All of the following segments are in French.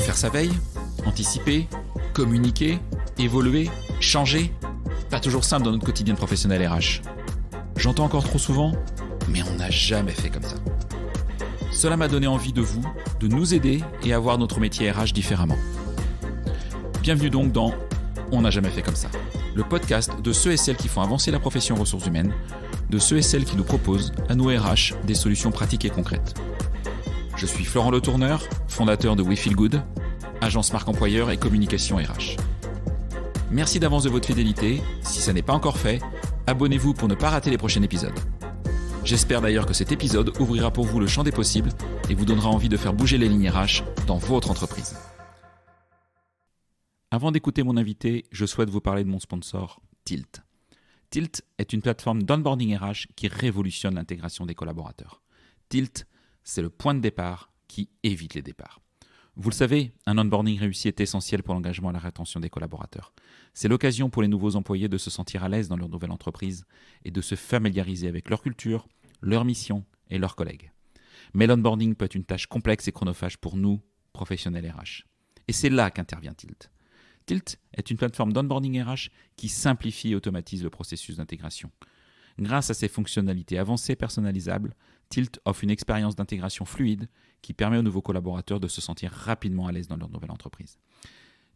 Faire sa veille, anticiper, communiquer, évoluer, changer. Pas toujours simple dans notre quotidien de professionnel RH. J'entends encore trop souvent, mais on n'a jamais fait comme ça. Cela m'a donné envie de vous, de nous aider et à voir notre métier RH différemment. Bienvenue donc dans On n'a jamais fait comme ça, le podcast de ceux et celles qui font avancer la profession ressources humaines, de ceux et celles qui nous proposent, à nous RH, des solutions pratiques et concrètes. Je suis Florent Le Tourneur, fondateur de We Feel Good, agence marque employeur et communication RH. Merci d'avance de votre fidélité. Si ça n'est pas encore fait, abonnez-vous pour ne pas rater les prochains épisodes. J'espère d'ailleurs que cet épisode ouvrira pour vous le champ des possibles et vous donnera envie de faire bouger les lignes RH dans votre entreprise. Avant d'écouter mon invité, je souhaite vous parler de mon sponsor, Tilt. Tilt est une plateforme d'onboarding RH qui révolutionne l'intégration des collaborateurs. Tilt, c'est le point de départ qui évite les départs. Vous le savez, un onboarding réussi est essentiel pour l'engagement et la rétention des collaborateurs. C'est l'occasion pour les nouveaux employés de se sentir à l'aise dans leur nouvelle entreprise et de se familiariser avec leur culture, leur mission et leurs collègues. Mais l'onboarding peut être une tâche complexe et chronophage pour nous, professionnels RH. Et c'est là qu'intervient Tilt. Tilt est une plateforme d'onboarding RH qui simplifie et automatise le processus d'intégration. Grâce à ses fonctionnalités avancées et personnalisables, Tilt offre une expérience d'intégration fluide qui permet aux nouveaux collaborateurs de se sentir rapidement à l'aise dans leur nouvelle entreprise.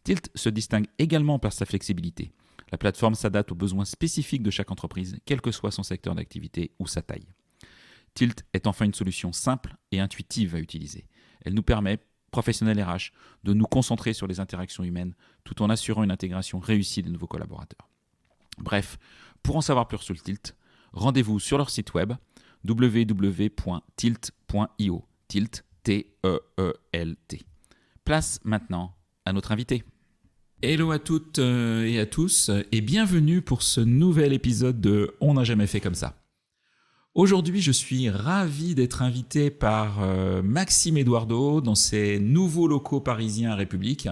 Tilt se distingue également par sa flexibilité. La plateforme s'adapte aux besoins spécifiques de chaque entreprise, quel que soit son secteur d'activité ou sa taille. Tilt est enfin une solution simple et intuitive à utiliser. Elle nous permet, professionnels RH, de nous concentrer sur les interactions humaines tout en assurant une intégration réussie des nouveaux collaborateurs. Bref, pour en savoir plus sur le Tilt, rendez-vous sur leur site web www.tilt.io. Tilt, T-E-E-L-T. Place maintenant à notre invité. Hello à toutes et à tous et bienvenue pour ce nouvel épisode de On n'a jamais fait comme ça. Aujourd'hui, je suis ravi d'être invité par Maxime Eduardo dans ses nouveaux locaux parisiens à République.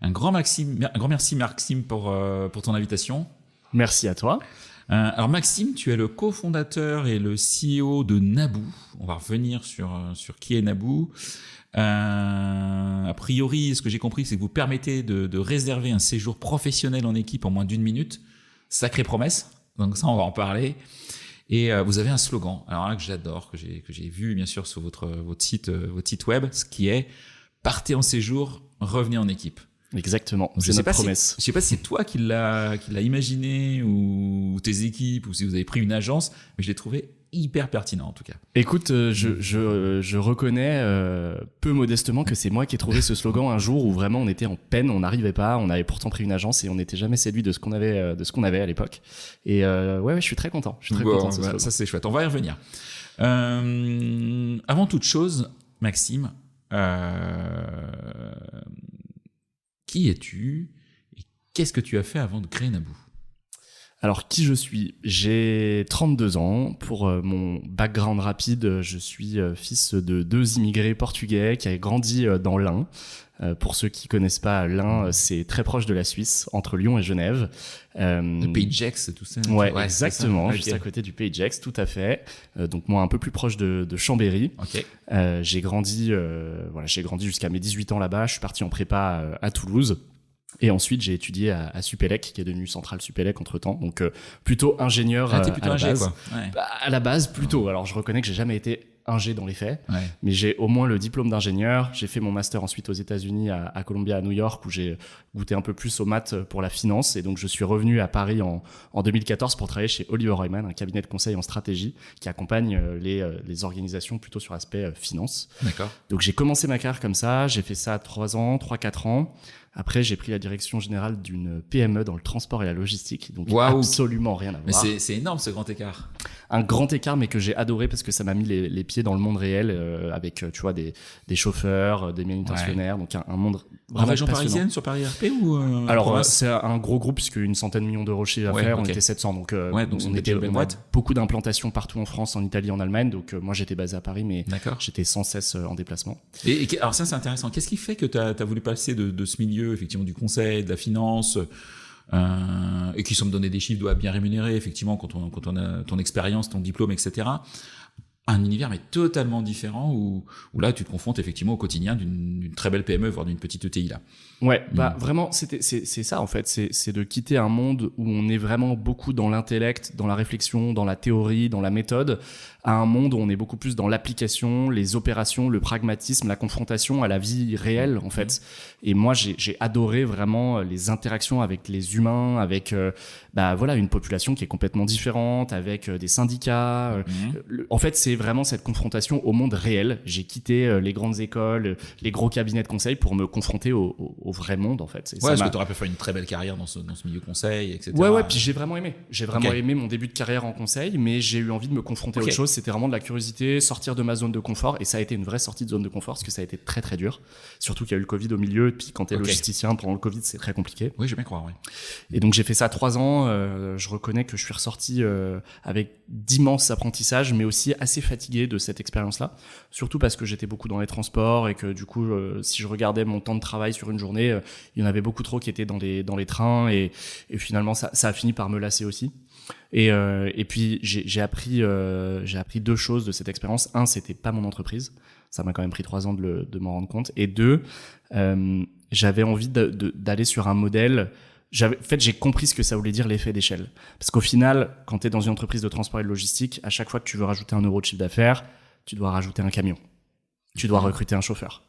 Un grand merci Maxime pour ton invitation. Merci à toi. Alors Maxime, tu es le cofondateur et le CEO de Naboo. On va revenir sur qui est Naboo. A priori, ce que j'ai compris, c'est que vous permettez de réserver un séjour professionnel en équipe en moins d'1 minute. Sacrée promesse. Donc ça, on va en parler. Et vous avez un slogan, alors là que j'adore, que j'ai vu bien sûr sur votre site web, ce qui est « Partez en séjour, revenez en équipe ». Exactement, c'est notre promesse. Je ne sais pas si c'est toi qui l'a imaginé ou tes équipes ou si vous avez pris une agence, mais je l'ai trouvé hyper pertinent en tout cas. Écoute, je reconnais peu modestement que c'est moi qui ai trouvé ce slogan un jour où vraiment on était en peine, on n'arrivait pas, on avait pourtant pris une agence et on n'était jamais séduit de ce qu'on avait à l'époque. Et ouais, je suis très content. Je suis très content de ce slogan. Ça c'est chouette. On va y revenir. Avant toute chose, Maxime, qui es-tu et qu'est-ce que tu as fait avant de créer Naboo ? Alors, qui je suis ? J'ai 32 ans. Pour mon background rapide, je suis fils de 2 immigrés portugais qui avaient grandi dans l'Ain. Pour ceux qui connaissent pas l'Ain, c'est très proche de la Suisse, entre Lyon et Genève. Le Pays de Gex, tout ça. Ouais, exactement, juste à côté du Pays de Gex, tout à fait. Donc moi, un peu plus proche de Chambéry. Okay. J'ai grandi jusqu'à mes 18 ans là-bas. Je suis parti en prépa à Toulouse. Et ensuite, j'ai étudié à Supélec, qui est devenu Centrale Supélec entre-temps. Donc, plutôt ingénieur t'es plutôt à la ingé, base. Quoi. Ouais. À la base, plutôt. Alors, je reconnais que j'ai jamais été ingé dans les faits, ouais. Mais j'ai au moins le diplôme d'ingénieur. J'ai fait mon master ensuite aux États-Unis, à Columbia, à New York, où j'ai goûté un peu plus aux maths pour la finance. Et donc, je suis revenu à Paris en 2014 pour travailler chez Oliver Wyman, un cabinet de conseil en stratégie qui accompagne les organisations plutôt sur l'aspect finance. D'accord. Donc, j'ai commencé ma carrière comme ça. J'ai fait ça 3-4 ans. Après, j'ai pris la direction générale d'une PME dans le transport et la logistique, donc absolument rien à voir. Mais c'est énorme ce grand écart. Un grand écart, mais que j'ai adoré parce que ça m'a mis les pieds dans le monde réel, avec tu vois des chauffeurs, des manutentionnaires, donc un monde en région parisienne, sur Paris RP ou alors c'est un gros groupe puisque une centaine de millions d'euros de chiffre d'affaires, on était 700, donc on était beaucoup d'implantations partout en France, en Italie, en Allemagne, donc moi j'étais basé à Paris, mais j'étais sans cesse en déplacement. Et alors ça c'est intéressant. Qu'est-ce qui fait que t'as voulu passer de ce milieu effectivement du conseil, de la finance, et qui, sans me donner des chiffres, doit bien rémunérer effectivement quand on a ton expérience, ton diplôme, etc., un univers mais totalement différent où là tu te confrontes effectivement au quotidien d'une très belle PME, voire d'une petite ETI là. Ouais, vraiment, c'est ça en fait, c'est de quitter un monde où on est vraiment beaucoup dans l'intellect, dans la réflexion, dans la théorie, dans la méthode, à un monde où on est beaucoup plus dans l'application, les opérations, le pragmatisme, la confrontation à la vie réelle en fait. Et moi, j'ai adoré vraiment les interactions avec les humains, avec voilà une population qui est complètement différente, avec des syndicats. En fait, c'est vraiment cette confrontation au monde réel. J'ai quitté les grandes écoles, les gros cabinets de conseil pour me confronter au vrai monde en fait. Parce que tu aurais pu faire une très belle carrière dans ce milieu conseil, etc. Ouais, puis j'ai vraiment aimé. J'ai vraiment aimé mon début de carrière en conseil, mais j'ai eu envie de me confronter à autre chose. C'était vraiment de la curiosité, sortir de ma zone de confort, et ça a été une vraie sortie de zone de confort parce que ça a été très très dur. Surtout qu'il y a eu le Covid au milieu, et puis quand t'es logisticien pendant le Covid, c'est très compliqué. Oui, je vais bien croire, oui. Et donc j'ai fait ça 3 ans. Je reconnais que je suis ressorti avec d'immenses apprentissages, mais aussi assez fatigué de cette expérience-là. Surtout parce que j'étais beaucoup dans les transports et que du coup, si je regardais mon temps de travail sur une journée, il y en avait beaucoup trop qui étaient dans les trains et finalement ça a fini par me lasser aussi. Et puis j'ai appris 2 choses de cette expérience. 1, c'était pas mon entreprise. Ça m'a quand même pris 3 ans de m'en rendre compte. Et 2, j'avais envie d'aller sur un modèle. En fait, j'ai compris ce que ça voulait dire l'effet d'échelle. Parce qu'au final, quand tu es dans une entreprise de transport et de logistique, à chaque fois que tu veux rajouter 1 euro de chiffre d'affaires, tu dois rajouter un camion. Tu dois recruter un chauffeur.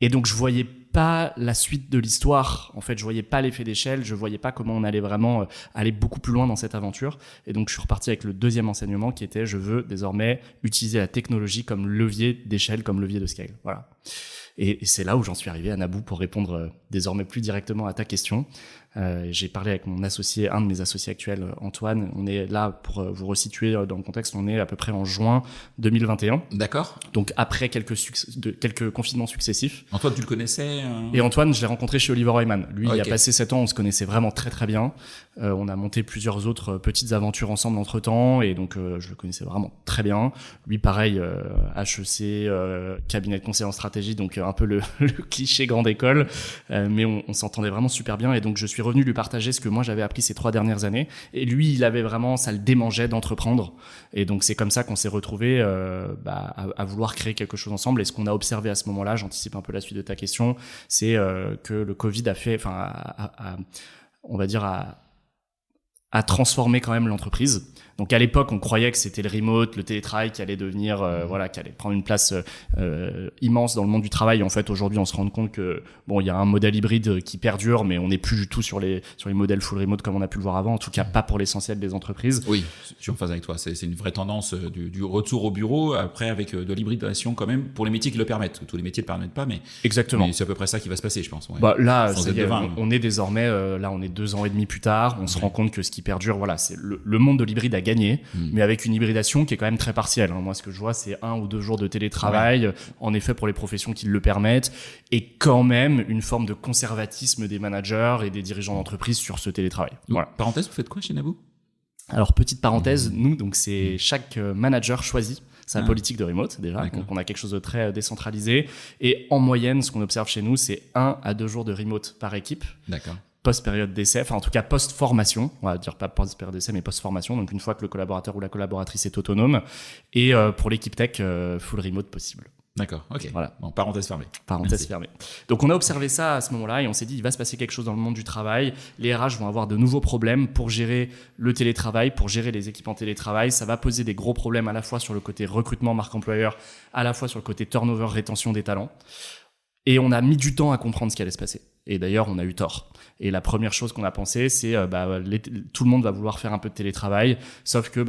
Et donc, je voyais pas la suite de l'histoire. En fait, je voyais pas l'effet d'échelle. Je voyais pas comment on allait vraiment aller beaucoup plus loin dans cette aventure. Et donc, je suis reparti avec le 2e enseignement qui était, je veux désormais utiliser la technologie comme levier d'échelle, comme levier de scale. Voilà. Et c'est là où j'en suis arrivé à Naboo pour répondre désormais plus directement à ta question. J'ai parlé avec mon associé, un de mes associés actuels, Antoine. On est là pour vous resituer dans le contexte. On est à peu près en juin 2021. D'accord. Donc après quelques confinements successifs. Antoine, tu le connaissais Et Antoine, je l'ai rencontré chez Oliver Wyman. Lui, il a passé 7 ans. On se connaissait vraiment très très bien. On a monté plusieurs autres petites aventures ensemble entre temps, et donc je le connaissais vraiment très bien. Lui, pareil, HEC, cabinet de conseil en stratégie, donc un peu le cliché grande école, mais on s'entendait vraiment super bien. Et donc je suis revenu lui partager ce que moi j'avais appris ces 3 dernières années. Et lui, il avait vraiment, ça le démangeait d'entreprendre. Et donc c'est comme ça qu'on s'est retrouvés à vouloir créer quelque chose ensemble. Et ce qu'on a observé à ce moment-là, j'anticipe un peu la suite de ta question, c'est que le Covid a transformé quand même l'entreprise. Donc à l'époque, on croyait que c'était le remote, le télétravail qui allait devenir, qui allait prendre une place immense dans le monde du travail. En fait, aujourd'hui, on se rend compte que il y a un modèle hybride qui perdure, mais on n'est plus du tout sur les modèles full remote comme on a pu le voir avant. En tout cas, pas pour l'essentiel des entreprises. Oui, je suis en phase avec toi. C'est une vraie tendance du retour au bureau, après avec de l'hybridation quand même pour les métiers qui le permettent. Tous les métiers ne le permettent pas, mais exactement. Mais c'est à peu près ça qui va se passer, je pense. Ouais. Là, on est désormais on est 2 ans et demi plus tard. On se rend compte que ce qui perdure, c'est le monde de l'hybride a gagné, mais avec une hybridation qui est quand même très partielle. Moi, ce que je vois, c'est 1 ou 2 jours de télétravail, en effet, pour les professions qui le permettent, et quand même une forme de conservatisme des managers et des dirigeants d'entreprise sur ce télétravail. Voilà. Parenthèse, vous faites quoi chez Naboo ? Alors, petite parenthèse, nous, donc c'est chaque manager choisit sa politique de remote déjà. Donc on a quelque chose de très décentralisé, et en moyenne, ce qu'on observe chez nous, c'est 1 à 2 jours de remote par équipe. D'accord. Post-période d'essai, enfin en tout cas post-formation, on va dire pas post-période d'essai mais post-formation, donc une fois que le collaborateur ou la collaboratrice est autonome, et pour l'équipe tech, full remote possible. D'accord, ok. Voilà. Bon, parenthèse fermée. Parenthèse fermée. Donc on a observé ça à ce moment-là et on s'est dit il va se passer quelque chose dans le monde du travail. Les RH vont avoir de nouveaux problèmes pour gérer le télétravail, pour gérer les équipes en télétravail. Ça va poser des gros problèmes à la fois sur le côté recrutement, marque employeur, à la fois sur le côté turnover, rétention des talents. Et on a mis du temps à comprendre ce qui allait se passer. Et d'ailleurs, on a eu tort. Et la première chose qu'on a pensé, c'est tout le monde va vouloir faire un peu de télétravail, sauf que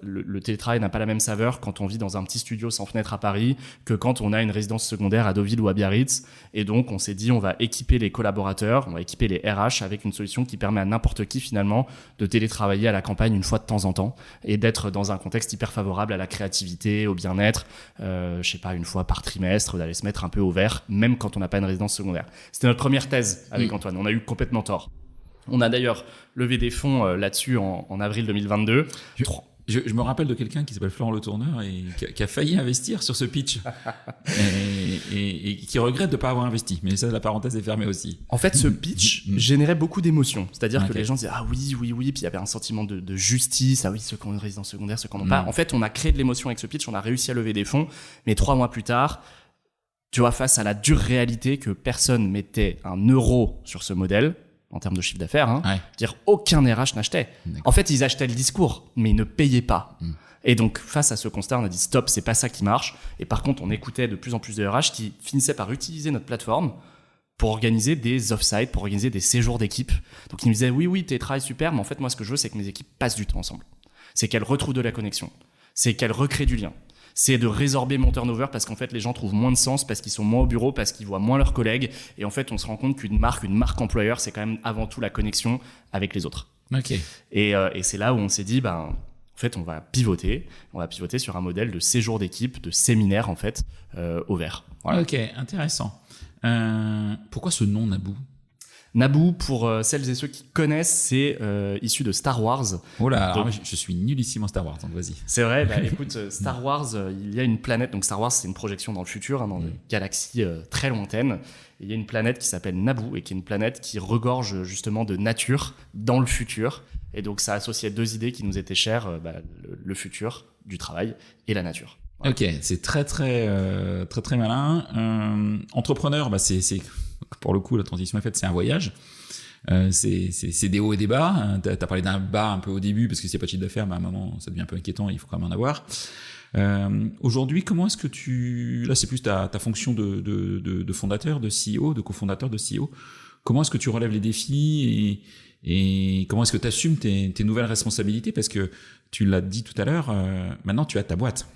le télétravail n'a pas la même saveur quand on vit dans un petit studio sans fenêtre à Paris que quand on a une résidence secondaire à Deauville ou à Biarritz. Et donc, on s'est dit, on va équiper les collaborateurs, on va équiper les RH avec une solution qui permet à n'importe qui, finalement, de télétravailler à la campagne une fois de temps en temps et d'être dans un contexte hyper favorable à la créativité, au bien-être, une fois par trimestre, d'aller se mettre un peu au vert, même quand on n'a pas une résidence secondaire. C'était notre première thèse avec Antoine. On a eu complètement tort. On a d'ailleurs levé des fonds là-dessus en avril 2022. Je me rappelle de quelqu'un qui s'appelle Florent Le Tourneur et qui a failli investir sur ce pitch. et qui regrette de ne pas avoir investi. Mais ça, la parenthèse est fermée aussi. En fait, ce pitch générait beaucoup d'émotions. C'est-à-dire que les gens disaient « Ah oui, oui, oui », puis il y avait un sentiment de justice. « Ah oui, ceux qui ont une résidence secondaire, ceux qui n'en ont pas. » En fait, on a créé de l'émotion avec ce pitch, on a réussi à lever des fonds, mais 3 mois plus tard, tu vois, face à la dure réalité que personne mettait un euro sur ce modèle, en termes de chiffre d'affaires, dire aucun RH n'achetait. En fait, ils achetaient le discours, mais ils ne payaient pas. Et donc, face à ce constat, on a dit stop, c'est pas ça qui marche. Et par contre, on écoutait de plus en plus de RH qui finissaient par utiliser notre plateforme pour organiser des off-site, pour organiser des séjours d'équipe. Donc, ils me disaient oui, télétravail super, mais en fait, moi, ce que je veux, c'est que mes équipes passent du temps ensemble. C'est qu'elles retrouvent de la connexion. C'est qu'elles recréent du lien. C'est de résorber mon turnover parce qu'en fait, les gens trouvent moins de sens, parce qu'ils sont moins au bureau, parce qu'ils voient moins leurs collègues. Et en fait, on se rend compte qu'une marque employeur, c'est quand même avant tout la connexion avec les autres. Ok. Et c'est là où on s'est dit, en fait, on va pivoter sur un modèle de séjour d'équipe, de séminaire, en fait, au vert. Voilà. Ok, intéressant. Pourquoi ce nom Naboo ? Naboo, pour celles et ceux qui connaissent, c'est issu de Star Wars. Oh là, alors je suis nullissime en Star Wars, donc vas-y. C'est vrai, écoute, Star Wars, il y a une planète, donc Star Wars c'est une projection dans le futur, dans une galaxie très lointaine. Et il y a une planète qui s'appelle Naboo, et qui est une planète qui regorge justement de nature dans le futur. Et donc ça associait 2 idées qui nous étaient chères, le futur du travail et la nature. Voilà. Ok, c'est très malin. Entrepreneur, c'est pour le coup, la transition est faite, c'est un voyage. C'est des hauts et des bas. T'as parlé d'un bas un peu au début, parce que s'il n'y a pas de chiffre d'affaires, à un moment, ça devient un peu inquiétant, il faut quand même en avoir. Aujourd'hui, comment est-ce que là, c'est plus ta fonction de fondateur, de CEO, de cofondateur de CEO. Comment est-ce que tu relèves les défis et comment est-ce que tu assumes tes nouvelles responsabilités? Parce que tu l'as dit tout à l'heure, maintenant, tu as ta boîte.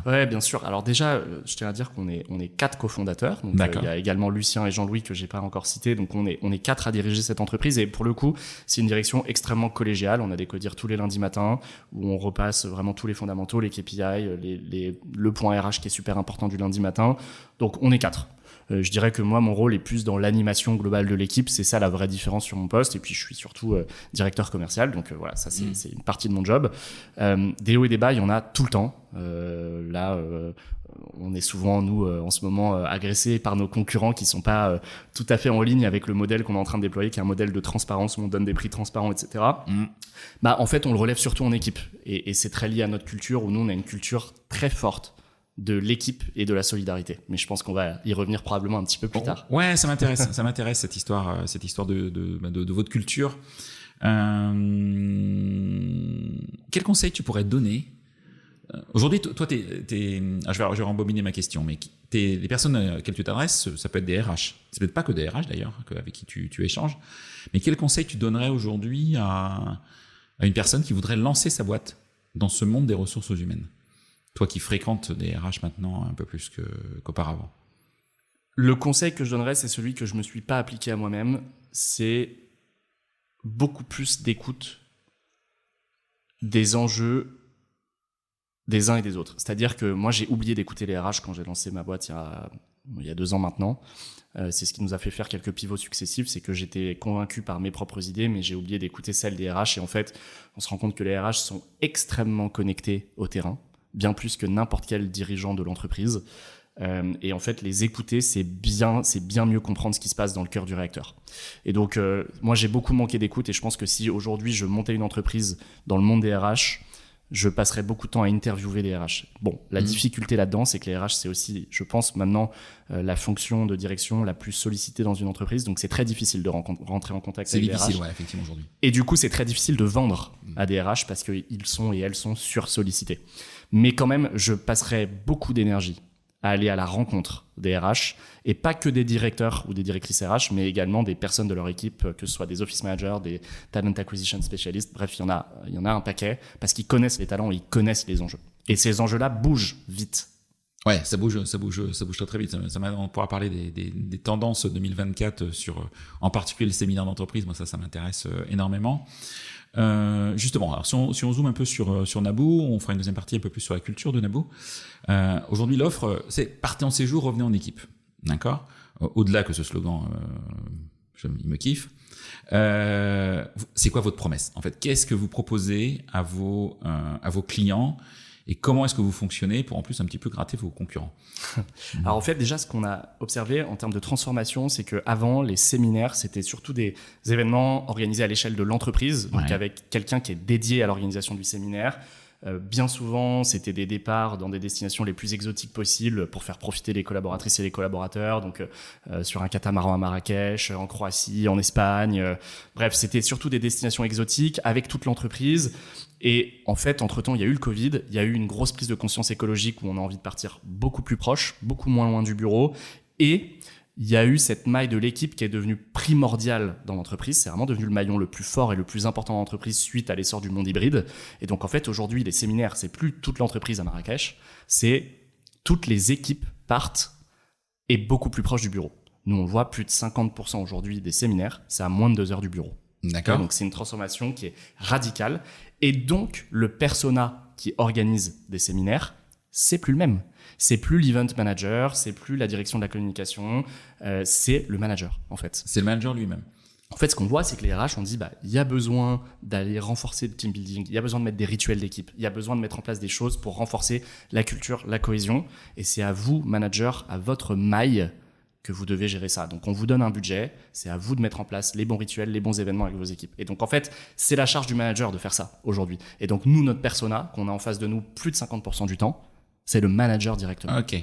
Ouais, bien sûr. Alors déjà, je tiens à dire qu'on est 4 cofondateurs. Donc il y a également Lucien et Jean-Louis que j'ai pas encore cités. Donc on est 4 à diriger cette entreprise et pour le coup, c'est une direction extrêmement collégiale. On a des codires tous les lundis matins où on repasse vraiment tous les fondamentaux, les KPI, le point RH qui est super important du lundi matin. Donc on est 4. Je dirais que moi, mon rôle est plus dans l'animation globale de l'équipe. C'est ça la vraie différence sur mon poste. Et puis, je suis surtout directeur commercial. Donc, voilà, ça, c'est une partie de mon job. Des hauts et des bas, il y en a tout le temps. On est souvent, nous, en ce moment, agressés par nos concurrents qui sont pas tout à fait en ligne avec le modèle qu'on est en train de déployer, qui est un modèle de transparence où on donne des prix transparents, etc. En fait, on le relève surtout en équipe. Et c'est très lié à notre culture où nous, on a une culture très forte de l'équipe et de la solidarité. Mais je pense qu'on va y revenir probablement un petit peu plus tard. Ouais, ça m'intéresse. Ça m'intéresse cette histoire de votre culture. Quel conseil tu pourrais donner aujourd'hui? Toi, je vais rembobiner ma question, mais les personnes auxquelles tu t'adresses, ça peut être des RH. C'est peut-être pas que des RH d'ailleurs, avec qui tu échanges. Mais quel conseil tu donnerais aujourd'hui à une personne qui voudrait lancer sa boîte dans ce monde des ressources humaines? Toi qui fréquentes des RH maintenant un peu plus qu'auparavant. Le conseil que je donnerais, c'est celui que je me suis pas appliqué à moi-même, c'est beaucoup plus d'écoute des enjeux des uns et des autres. C'est-à-dire que moi, j'ai oublié d'écouter les RH quand j'ai lancé ma boîte il y a 2 ans maintenant. C'est ce qui nous a fait faire quelques pivots successifs, c'est que j'étais convaincu par mes propres idées, mais j'ai oublié d'écouter celles des RH. Et en fait, on se rend compte que les RH sont extrêmement connectés au terrain, bien plus que n'importe quel dirigeant de l'entreprise. Et en fait, les écouter, c'est bien mieux comprendre ce qui se passe dans le cœur du réacteur. Et donc, moi, j'ai beaucoup manqué d'écoute et je pense que si aujourd'hui je montais une entreprise dans le monde des RH, je passerais beaucoup de temps à interviewer des RH. Bon, la difficulté là-dedans, c'est que les RH, c'est aussi, je pense, maintenant, la fonction de direction la plus sollicitée dans une entreprise. Donc, c'est très difficile de rentrer en contact avec les RH. C'est difficile, ouais, effectivement, aujourd'hui. Et du coup, c'est très difficile de vendre à des RH parce qu'ils sont et elles sont sursollicités. Mais quand même, je passerais beaucoup d'énergie à aller à la rencontre des RH, et pas que des directeurs ou des directrices RH, mais également des personnes de leur équipe, que ce soit des office managers, des talent acquisition specialists, bref, il y en a un paquet, parce qu'ils connaissent les talents, ils connaissent les enjeux. Et ces enjeux-là bougent vite. Ouais, ça bouge très très vite. On pourra parler des tendances 2024 sur, en particulier le séminaire d'entreprise. Moi, ça m'intéresse énormément. Justement, alors si on zoome un peu sur Naboo, on fera une deuxième partie un peu plus sur la culture de Naboo. Aujourd'hui, l'offre, c'est partez en séjour, revenez en équipe. D'accord? Au-delà que ce slogan, il me kiffe. C'est quoi votre promesse? En fait, qu'est-ce que vous proposez à vos clients? Et comment est-ce que vous fonctionnez pour en plus un petit peu gratter vos concurrents? Alors en fait, déjà, ce qu'on a observé en termes de transformation, c'est qu'avant, les séminaires, c'était surtout des événements organisés à l'échelle de l'entreprise, donc avec quelqu'un qui est dédié à l'organisation du séminaire. Bien souvent, c'était des départs dans des destinations les plus exotiques possibles pour faire profiter les collaboratrices et les collaborateurs. Donc, sur un catamaran à Marrakech, en Croatie, en Espagne. Bref, c'était surtout des destinations exotiques avec toute l'entreprise. Et en fait, entre-temps, il y a eu le Covid. Il y a eu une grosse prise de conscience écologique où on a envie de partir beaucoup plus proche, beaucoup moins loin du bureau. Et il y a eu cette maille de l'équipe qui est devenue primordiale dans l'entreprise. C'est vraiment devenu le maillon le plus fort et le plus important de l'entreprise suite à l'essor du monde hybride. Et donc, en fait, aujourd'hui, les séminaires, c'est plus toute l'entreprise à Marrakech, c'est toutes les équipes partent et beaucoup plus proche du bureau. Nous, on voit plus de 50% aujourd'hui des séminaires, c'est à moins de 2 heures du bureau. D'accord. Donc, c'est une transformation qui est radicale. Et donc, le persona qui organise des séminaires, c'est plus le même. C'est plus l'event manager, c'est plus la direction de la communication, c'est le manager, en fait. C'est le manager lui-même. En fait, ce qu'on voit, c'est que les RH ont dit, il y a besoin d'aller renforcer le team building, il y a besoin de mettre des rituels d'équipe, il y a besoin de mettre en place des choses pour renforcer la culture, la cohésion. Et c'est à vous, manager, à votre maille, que vous devez gérer ça. Donc, on vous donne un budget, c'est à vous de mettre en place les bons rituels, les bons événements avec vos équipes. Et donc, en fait, c'est la charge du manager de faire ça aujourd'hui. Et donc, nous, notre persona, qu'on a en face de nous plus de 50% du temps, c'est le manager directement. Ok.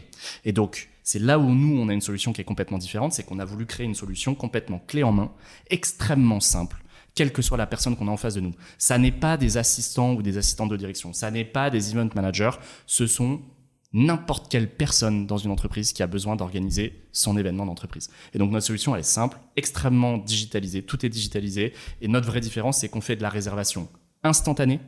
Et donc, c'est là où nous, on a une solution qui est complètement différente, c'est qu'on a voulu créer une solution complètement clé en main, extrêmement simple, quelle que soit la personne qu'on a en face de nous. Ça n'est pas des assistants ou des assistantes de direction, ça n'est pas des event managers, ce sont n'importe quelle personne dans une entreprise qui a besoin d'organiser son événement d'entreprise. Et donc, notre solution, elle est simple, extrêmement digitalisée, tout est digitalisé. Et notre vraie différence, c'est qu'on fait de la réservation instantanée,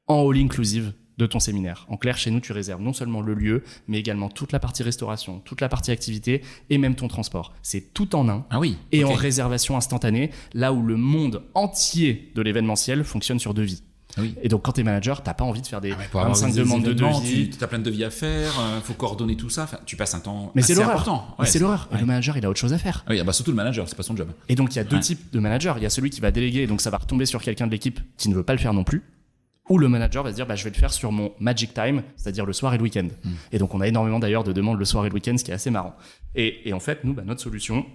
en all inclusive, de ton séminaire. En clair, chez nous, tu réserves non seulement le lieu, mais également toute la partie restauration, toute la partie activité et même ton transport. C'est tout en un. Ah oui. Et en réservation instantanée, là où le monde entier de l'événementiel fonctionne sur devis. Oui. Et donc, quand tu es manager, tu n'as pas envie de faire des pour 25 demandes de devis. Tu as plein de devis à faire, faut coordonner tout ça. Enfin, tu passes un temps mais assez c'est l'horreur. important. Ouais, c'est l'horreur. Et le manager, il a autre chose à faire. Oui, surtout le manager, c'est pas son job. Et donc, il y a deux types de managers. Il y a celui qui va déléguer, donc ça va retomber sur quelqu'un de l'équipe qui ne veut pas le faire non plus. Ou le manager va se dire, je vais le faire sur mon magic time, c'est-à-dire le soir et le week-end. Et donc, on a énormément d'ailleurs de demandes le soir et le week-end, ce qui est assez marrant. Et en fait, nous, notre solution,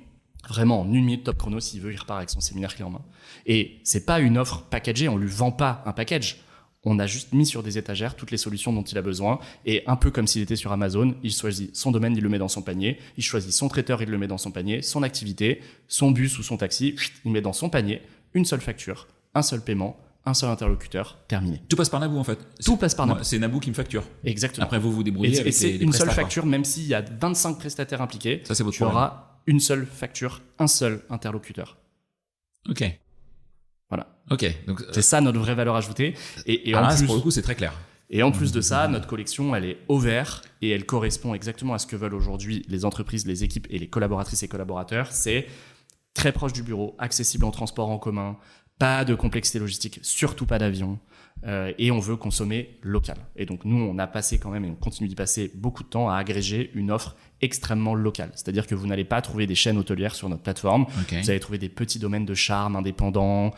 vraiment en 1 minute top chrono, s'il veut, il repart avec son séminaire clé en main. Et c'est pas une offre packagée, on lui vend pas un package. On a juste mis sur des étagères toutes les solutions dont il a besoin. Et un peu comme s'il était sur Amazon, il choisit son domaine, il le met dans son panier. Il choisit son traiteur, il le met dans son panier. Son activité, son bus ou son taxi, il met dans son panier. Une seule facture, un seul paiement, un seul interlocuteur, terminé. Tout passe par Naboo en fait. Tout passe par Naboo. C'est Naboo qui me facture. Exactement. Après vous débrouillez avec c'est les une seule prestataires, facture, même s'il y a 25 prestataires impliqués. Ça, c'est votre tu problème. auras une seule facture, un seul interlocuteur. Ok. Voilà. Ok. Donc c'est ça notre vraie valeur ajoutée. Et en là, plus, pour le coup, c'est très clair. Et en plus de ça, notre collection, elle est ouverte et elle correspond exactement à ce que veulent aujourd'hui les entreprises, les équipes et les collaboratrices et collaborateurs. C'est très proche du bureau, accessible en transport en commun, pas de complexité logistique, surtout pas d'avion. Et on veut consommer local. Et donc nous, on a passé quand même, et on continue d'y passer beaucoup de temps à agréger une offre extrêmement locale. C'est-à-dire que vous n'allez pas trouver des chaînes hôtelières sur notre plateforme. Okay. Vous allez trouver des petits domaines de charme indépendants.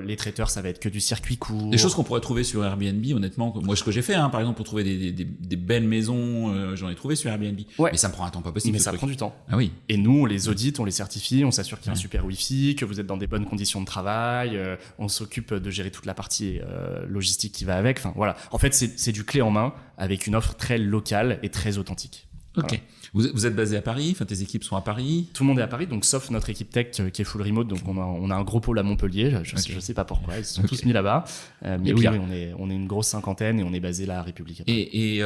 Les traiteurs, ça va être que du circuit court. Des choses qu'on pourrait trouver sur Airbnb, honnêtement. Moi, ce que j'ai fait, par exemple, pour trouver des belles maisons, j'en ai trouvé sur Airbnb. Ouais. Mais ça me prend un temps pas possible. Mais ça prend du temps. Ah oui. Et nous, on les audite, on les certifie, on s'assure qu'il y a un super Wi-Fi, que vous êtes dans des bonnes conditions de travail. On s'occupe de gérer toute la partie logistique qui va avec. Enfin, voilà. En fait, c'est du clé en main avec une offre très locale et très authentique. Ok. Voilà. Vous êtes basé à Paris, enfin tes équipes sont à Paris. Tout le monde est à Paris, donc sauf notre équipe tech qui est full remote, donc on a un gros pôle à Montpellier. Je sais pas pourquoi, ils se sont tous mis là-bas. Mais oui, on est une grosse cinquantaine et on est basé là à République. Et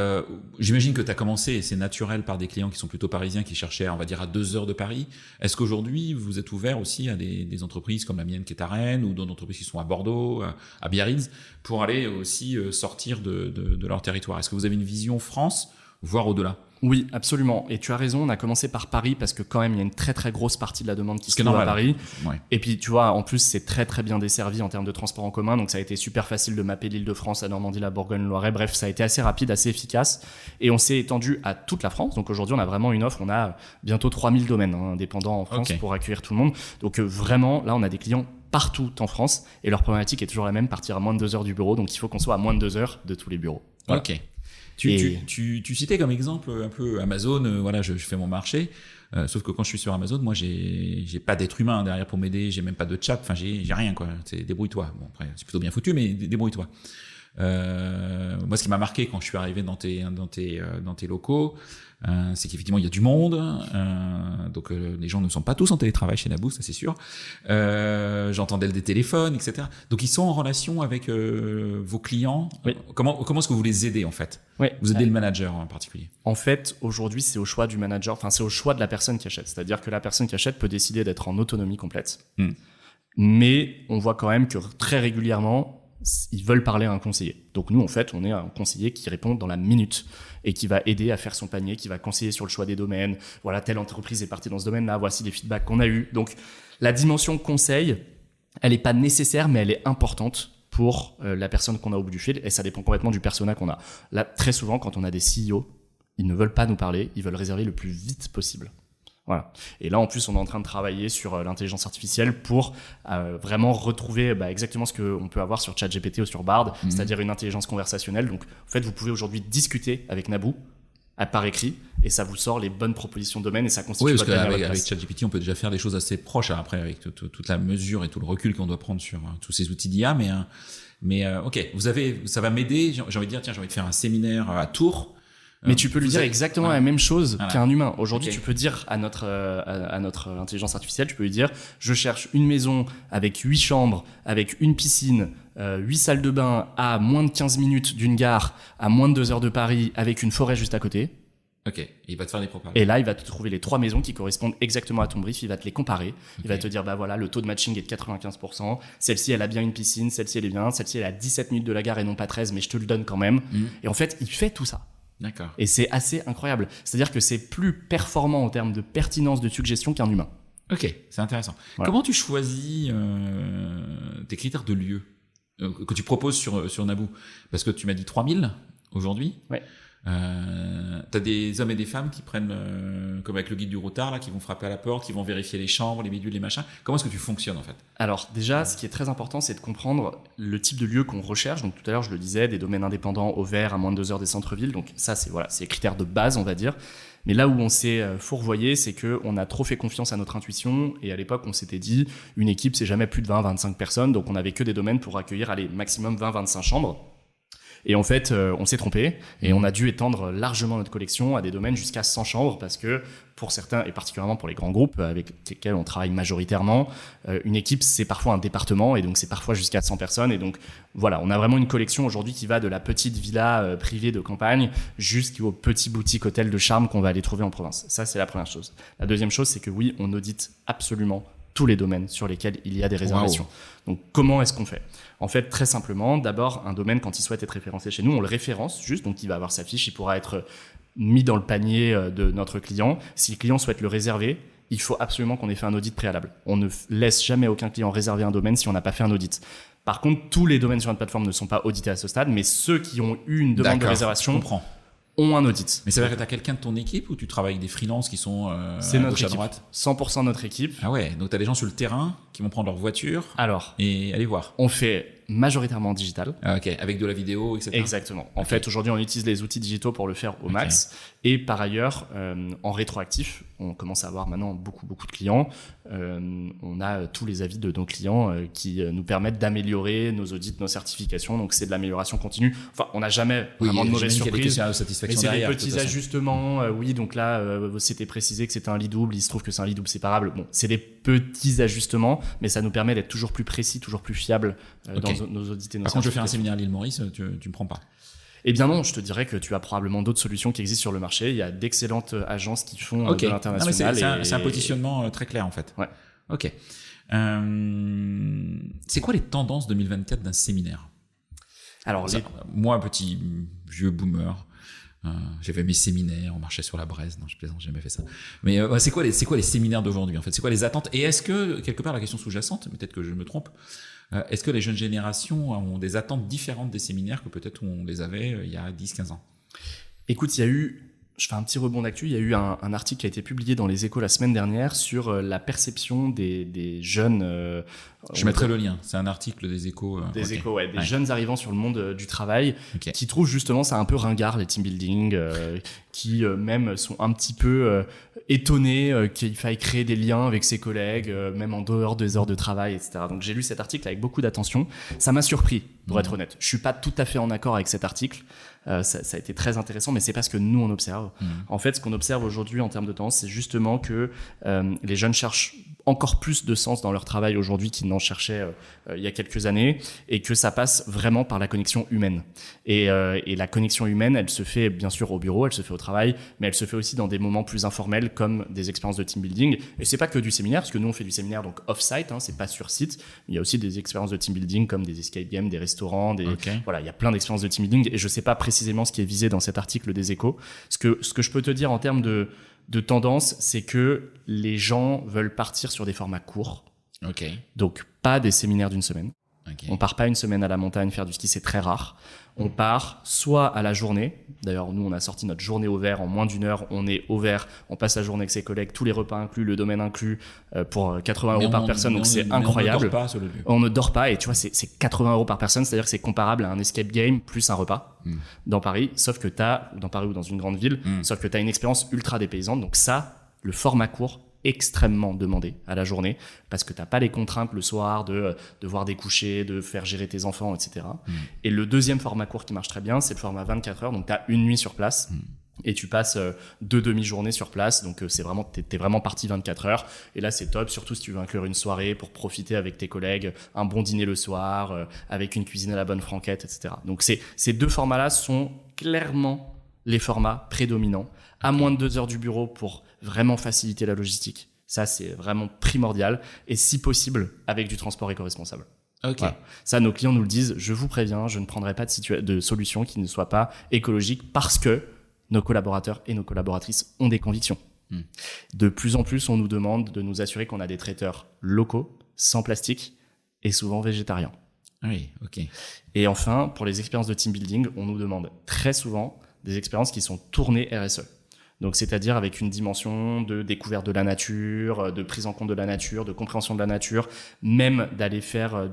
j'imagine que tu as commencé, et c'est naturel, par des clients qui sont plutôt parisiens, qui cherchaient, on va dire, à 2 heures de Paris. Est-ce qu'aujourd'hui, vous êtes ouvert aussi à des entreprises comme la mienne qui est à Rennes, ou d'autres entreprises qui sont à Bordeaux, à Biarritz, pour aller aussi sortir de leur territoire? Est-ce que vous avez une vision France, voire au-delà? Oui, absolument. Et tu as raison, on a commencé par Paris parce que quand même, il y a une très très grosse partie de la demande qui se trouve à Paris. Ouais. Et puis, tu vois, en plus, c'est très très bien desservi en termes de transport en commun. Donc, ça a été super facile de mapper l'Île-de-France, la Normandie, la Bourgogne-Loiret. Bref, ça a été assez rapide, assez efficace. Et on s'est étendu à toute la France. Donc, aujourd'hui, on a vraiment une offre. On a bientôt 3000 domaines indépendants en France pour accueillir tout le monde. Donc, vraiment, là, on a des clients partout en France. Et leur problématique est toujours la même, partir à moins de 2 heures du bureau. Donc, il faut qu'on soit à moins de 2 heures de tous les bureaux. Voilà. Ok. Tu citais comme exemple un peu Amazon, voilà, je fais mon marché. Sauf que quand je suis sur Amazon, moi, j'ai pas d'être humain derrière pour m'aider, j'ai même pas de chat, enfin, j'ai rien, quoi. C'est débrouille-toi. Bon, après, c'est plutôt bien foutu, mais débrouille-toi. Moi, ce qui m'a marqué quand je suis arrivé dans tes locaux, c'est qu'effectivement il y a du monde, donc les gens ne sont pas tous en télétravail chez Naboo, ça c'est sûr. J'entendais des téléphones, etc. Donc ils sont en relation avec vos clients. Oui. Comment est-ce que vous les aidez en fait? Oui. Vous aidez le manager en particulier? En fait, aujourd'hui, c'est au choix du manager, enfin c'est au choix de la personne qui achète. C'est-à-dire que la personne qui achète peut décider d'être en autonomie complète. Mais on voit quand même que très régulièrement, ils veulent parler à un conseiller. Donc nous, en fait, on est un conseiller qui répond dans la minute et qui va aider à faire son panier, qui va conseiller sur le choix des domaines. Voilà, telle entreprise est partie dans ce domaine-là, voici les feedbacks qu'on a eus. Donc la dimension conseil, elle n'est pas nécessaire, mais elle est importante pour la personne qu'on a au bout du fil, et ça dépend complètement du persona qu'on a. Là, très souvent, quand on a des CEO, ils ne veulent pas nous parler, ils veulent réserver le plus vite possible. Voilà. Et là, en plus, on est en train de travailler sur l'intelligence artificielle pour vraiment retrouver exactement ce qu'on peut avoir sur ChatGPT ou sur Bard, c'est-à-dire une intelligence conversationnelle. Donc, en fait, vous pouvez aujourd'hui discuter avec Naboo par écrit, et ça vous sort les bonnes propositions de domaine, et ça constitue votre dernière avec place. ChatGPT, on peut déjà faire des choses assez proches, après, avec toute la mesure et tout le recul qu'on doit prendre sur tous ces outils d'IA. Mais ok, ça va m'aider. J'ai envie de dire, tiens, j'ai envie de faire un séminaire à Tours. Mais tu peux lui dire exactement la même chose qu'un humain. Aujourd'hui, Okay. tu peux dire à notre intelligence artificielle, tu peux lui dire, je cherche une maison avec 8 chambres, avec une piscine, 8 salles de bain à moins de 15 minutes d'une gare, à moins de 2 heures de Paris, avec une forêt juste à côté. Ok, il va te faire des propositions. Et là, il va te trouver les 3 maisons qui correspondent exactement à ton brief, il va te les comparer. Il va te dire, voilà, le taux de matching est de 95%, celle-ci, elle a bien une piscine, celle-ci, elle est bien, celle-ci, elle est à 17 minutes de la gare et non pas 13, mais je te le donne quand même. Et en fait, il fait tout ça. D'accord. Et c'est assez incroyable. C'est-à-dire que c'est plus performant en termes de pertinence de suggestion qu'un humain. Ok, c'est intéressant. Voilà. Comment tu choisis tes critères de lieu que tu proposes sur Naboo? Parce que tu m'as dit 3000 aujourd'hui. Ouais. T'as des hommes et des femmes qui prennent, comme avec le guide du routard, là, qui vont frapper à la porte, qui vont vérifier les chambres, les bidules, les machins. Comment est-ce que tu fonctionnes en fait? Alors déjà, ce qui est très important, c'est de comprendre le type de lieu qu'on recherche. Donc tout à l'heure, je le disais, des domaines indépendants au vert, à moins de 2 heures des centres-villes. Donc ça, c'est les critères de base, on va dire. Mais là où on s'est fourvoyé, c'est qu'on a trop fait confiance à notre intuition. Et à l'époque, on s'était dit, une équipe, c'est jamais plus de 20-25 personnes. Donc on n'avait que des domaines pour accueillir, maximum 20-25 chambres. Et en fait, on s'est trompé et on a dû étendre largement notre collection à des domaines jusqu'à 100 chambres parce que pour certains, et particulièrement pour les grands groupes avec lesquels on travaille majoritairement, une équipe, c'est parfois un département et donc c'est parfois jusqu'à 100 personnes. Et donc voilà, on a vraiment une collection aujourd'hui qui va de la petite villa privée de campagne jusqu'au petit boutique hôtel de charme qu'on va aller trouver en province. Ça, c'est la première chose. La deuxième chose, c'est que oui, on audite absolument tous les domaines sur lesquels il y a des réservations. Wow. Donc, comment est-ce qu'on fait? En fait, très simplement, d'abord, un domaine, quand il souhaite être référencé chez nous, on le référence juste, donc il va avoir sa fiche, il pourra être mis dans le panier de notre client. Si le client souhaite le réserver, il faut absolument qu'on ait fait un audit préalable. On ne laisse jamais aucun client réserver un domaine si on n'a pas fait un audit. Par contre, tous les domaines sur notre plateforme ne sont pas audités à ce stade, mais ceux qui ont eu une demande de réservation ont un audit. Mais ça veut dire que tu as quelqu'un de ton équipe ou tu travailles avec des freelances qui sont c'est à notre gauche, équipe, à droite? 100% notre équipe. Ah ouais, donc tu as des gens sur le terrain qui vont prendre leur voiture et aller voir. On fait majoritairement en digital. Ah, ok, avec de la vidéo, etc. Exactement. En fait, aujourd'hui, on utilise les outils digitaux pour le faire au max. Et par ailleurs, en rétroactif, on commence à avoir maintenant beaucoup de clients. On a tous les avis de nos clients qui nous permettent d'améliorer nos audits, nos certifications. Donc, c'est de l'amélioration continue. Enfin, on n'a jamais vraiment de mauvaise surprise. Mais c'est des petits ajustements. Oui, donc là, c'était précisé que c'était un lit double. Il se trouve que c'est un lit double séparable. Bon, c'est des petits ajustements, mais ça nous permet d'être toujours plus précis, toujours plus fiable dans nos audits et nos certifications. Par contre, je fais un séminaire à l'île Maurice, tu me prends pas? Eh bien non, je te dirais que tu as probablement d'autres solutions qui existent sur le marché. Il y a d'excellentes agences qui font de l'international. C'est un positionnement très clair en fait. Ouais. Ok. C'est quoi les tendances 2024 d'un séminaire? Alors, moi, petit vieux boomer, j'ai fait mes séminaires, on marchait sur la braise. Non, je plaisante, j'ai jamais fait ça. Mais c'est quoi les séminaires d'aujourd'hui en fait? C'est quoi les attentes? Et est-ce que, quelque part, la question sous-jacente, peut-être que je me trompe, est-ce que les jeunes générations ont des attentes différentes des séminaires que peut-être on les avait il y a 10-15 ans? Écoute, il y a eu je fais un petit rebond d'actu. Il y a eu un article qui a été publié dans Les Échos la semaine dernière sur la perception des jeunes. Je mettrai le lien. C'est un article des Échos. Des Échos, ouais. Des jeunes arrivant sur le monde du travail qui trouvent justement ça un peu ringard, les team building, qui même sont un petit peu étonnés qu'il faille créer des liens avec ses collègues, même en dehors des heures de travail, etc. Donc j'ai lu cet article avec beaucoup d'attention. Ça m'a surpris, pour être honnête. Je suis pas tout à fait en accord avec cet article. Ça a été très intéressant, mais c'est pas ce que nous on observe. En fait, ce qu'on observe aujourd'hui en termes de tendance, c'est justement que les jeunes cherchent encore plus de sens dans leur travail aujourd'hui qu'ils n'en cherchaient il y a quelques années, et que ça passe vraiment par la connexion humaine. Et la connexion humaine, elle se fait bien sûr au bureau, elle se fait au travail, mais elle se fait aussi dans des moments plus informels comme des expériences de team building. Et c'est pas que du séminaire, parce que nous on fait du séminaire donc off-site, c'est pas sur site. Il y a aussi des expériences de team building comme des escape games, des restaurants, voilà, il y a plein d'expériences de team building. Et je sais pas précisément ce qui est visé dans cet article des Échos. Ce que je peux te dire en termes de tendance, c'est que les gens veulent partir sur des formats courts. Donc, pas des séminaires d'une semaine. On part pas une semaine à la montagne faire du ski, c'est très rare. On part soit à la journée. D'ailleurs, nous, on a sorti notre journée au vert en moins d'une heure. On est au vert, on passe la journée avec ses collègues, tous les repas inclus, le domaine inclus, pour 80 € par personne. Donc, c'est incroyable. On ne dort pas sur le lieu. On ne dort pas, et tu vois, c'est 80 € par personne. C'est-à-dire que c'est comparable à un escape game plus un repas dans Paris, sauf que dans Paris ou dans une grande ville, sauf que t'as une expérience ultra dépaysante. Donc ça, le format court, extrêmement demandé à la journée, parce que t'as pas les contraintes le soir de devoir découcher, de faire gérer tes enfants, etc. Et le deuxième format court qui marche très bien, c'est le format 24 heures. Donc t'as une nuit sur place. Et tu passes 2 demi-journées sur place, donc t'es vraiment parti 24 heures. Et là, c'est top, surtout si tu veux inclure une soirée pour profiter avec tes collègues, un bon dîner le soir, avec une cuisine à la bonne franquette, etc. Donc ces deux formats-là sont clairement les formats prédominants, à moins de 2 heures du bureau pour vraiment faciliter la logistique. Ça, c'est vraiment primordial. Et si possible, avec du transport éco-responsable. Voilà. Ça, nos clients nous le disent. Je vous préviens, je ne prendrai pas de solution qui ne soit pas écologique, parce que nos collaborateurs et nos collaboratrices ont des convictions. De plus en plus, on nous demande de nous assurer qu'on a des traiteurs locaux, sans plastique et souvent végétariens. Et enfin, pour les expériences de team building, on nous demande très souvent des expériences qui sont tournées RSE. Donc, c'est-à-dire avec une dimension de découverte de la nature, de prise en compte de la nature, de compréhension de la nature, même d'aller faire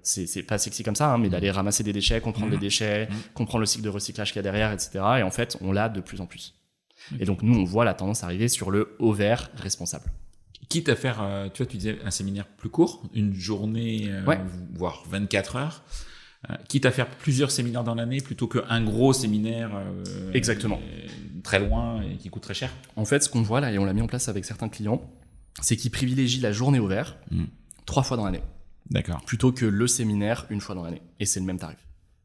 c'est pas sexy comme ça, mais d'aller ramasser des déchets, comprendre les déchets, comprendre le cycle de recyclage qu'il y a derrière, etc. Et en fait, on l'a de plus en plus. Et donc, nous, on voit la tendance arriver sur le haut vert responsable. Quitte à faire, tu disais un séminaire plus court, une journée, voire 24 heures, quitte à faire plusieurs séminaires dans l'année plutôt qu'un gros séminaire exactement très loin et qui coûte très cher. En fait, ce qu'on voit là, et on l'a mis en place avec certains clients, c'est qu'ils privilégient la journée au vert 3 fois dans l'année. D'accord. Plutôt que le séminaire 1 fois dans l'année. Et c'est le même tarif,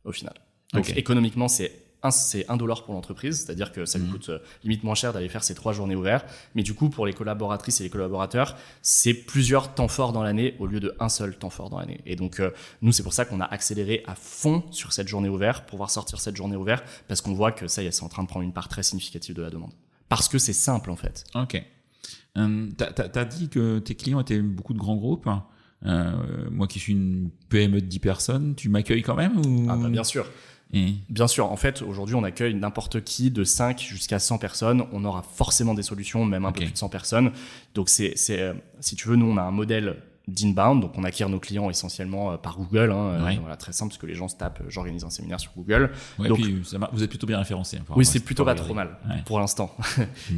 au final. Donc, économiquement, c'est $1 pour l'entreprise, c'est-à-dire que ça lui coûte limite moins cher d'aller faire ces 3 journées ouvertes. Mais du coup, pour les collaboratrices et les collaborateurs, c'est plusieurs temps forts dans l'année au lieu d'un seul temps fort dans l'année. Et donc, nous, c'est pour ça qu'on a accéléré à fond sur cette journée ouverte, pour pouvoir sortir cette journée ouverte, parce qu'on voit que ça y est, c'est en train de prendre une part très significative de la demande. Parce que c'est simple, en fait. T'as dit que tes clients étaient beaucoup de grands groupes. Moi qui suis une PME de 10 personnes, tu m'accueilles quand même ou... Bien sûr. Bien sûr, en fait, aujourd'hui, on accueille n'importe qui de 5 jusqu'à 100 personnes. On aura forcément des solutions, même un peu plus de 100 personnes. Donc, si tu veux, nous, on a un modèle d'inbound. Donc, on acquiert nos clients essentiellement par Google. Voilà, très simple, parce que les gens se tapent « j'organise un séminaire sur Google ». Donc, puis, vous êtes plutôt bien référencé. Oui, c'est plutôt pas trop mal pour l'instant.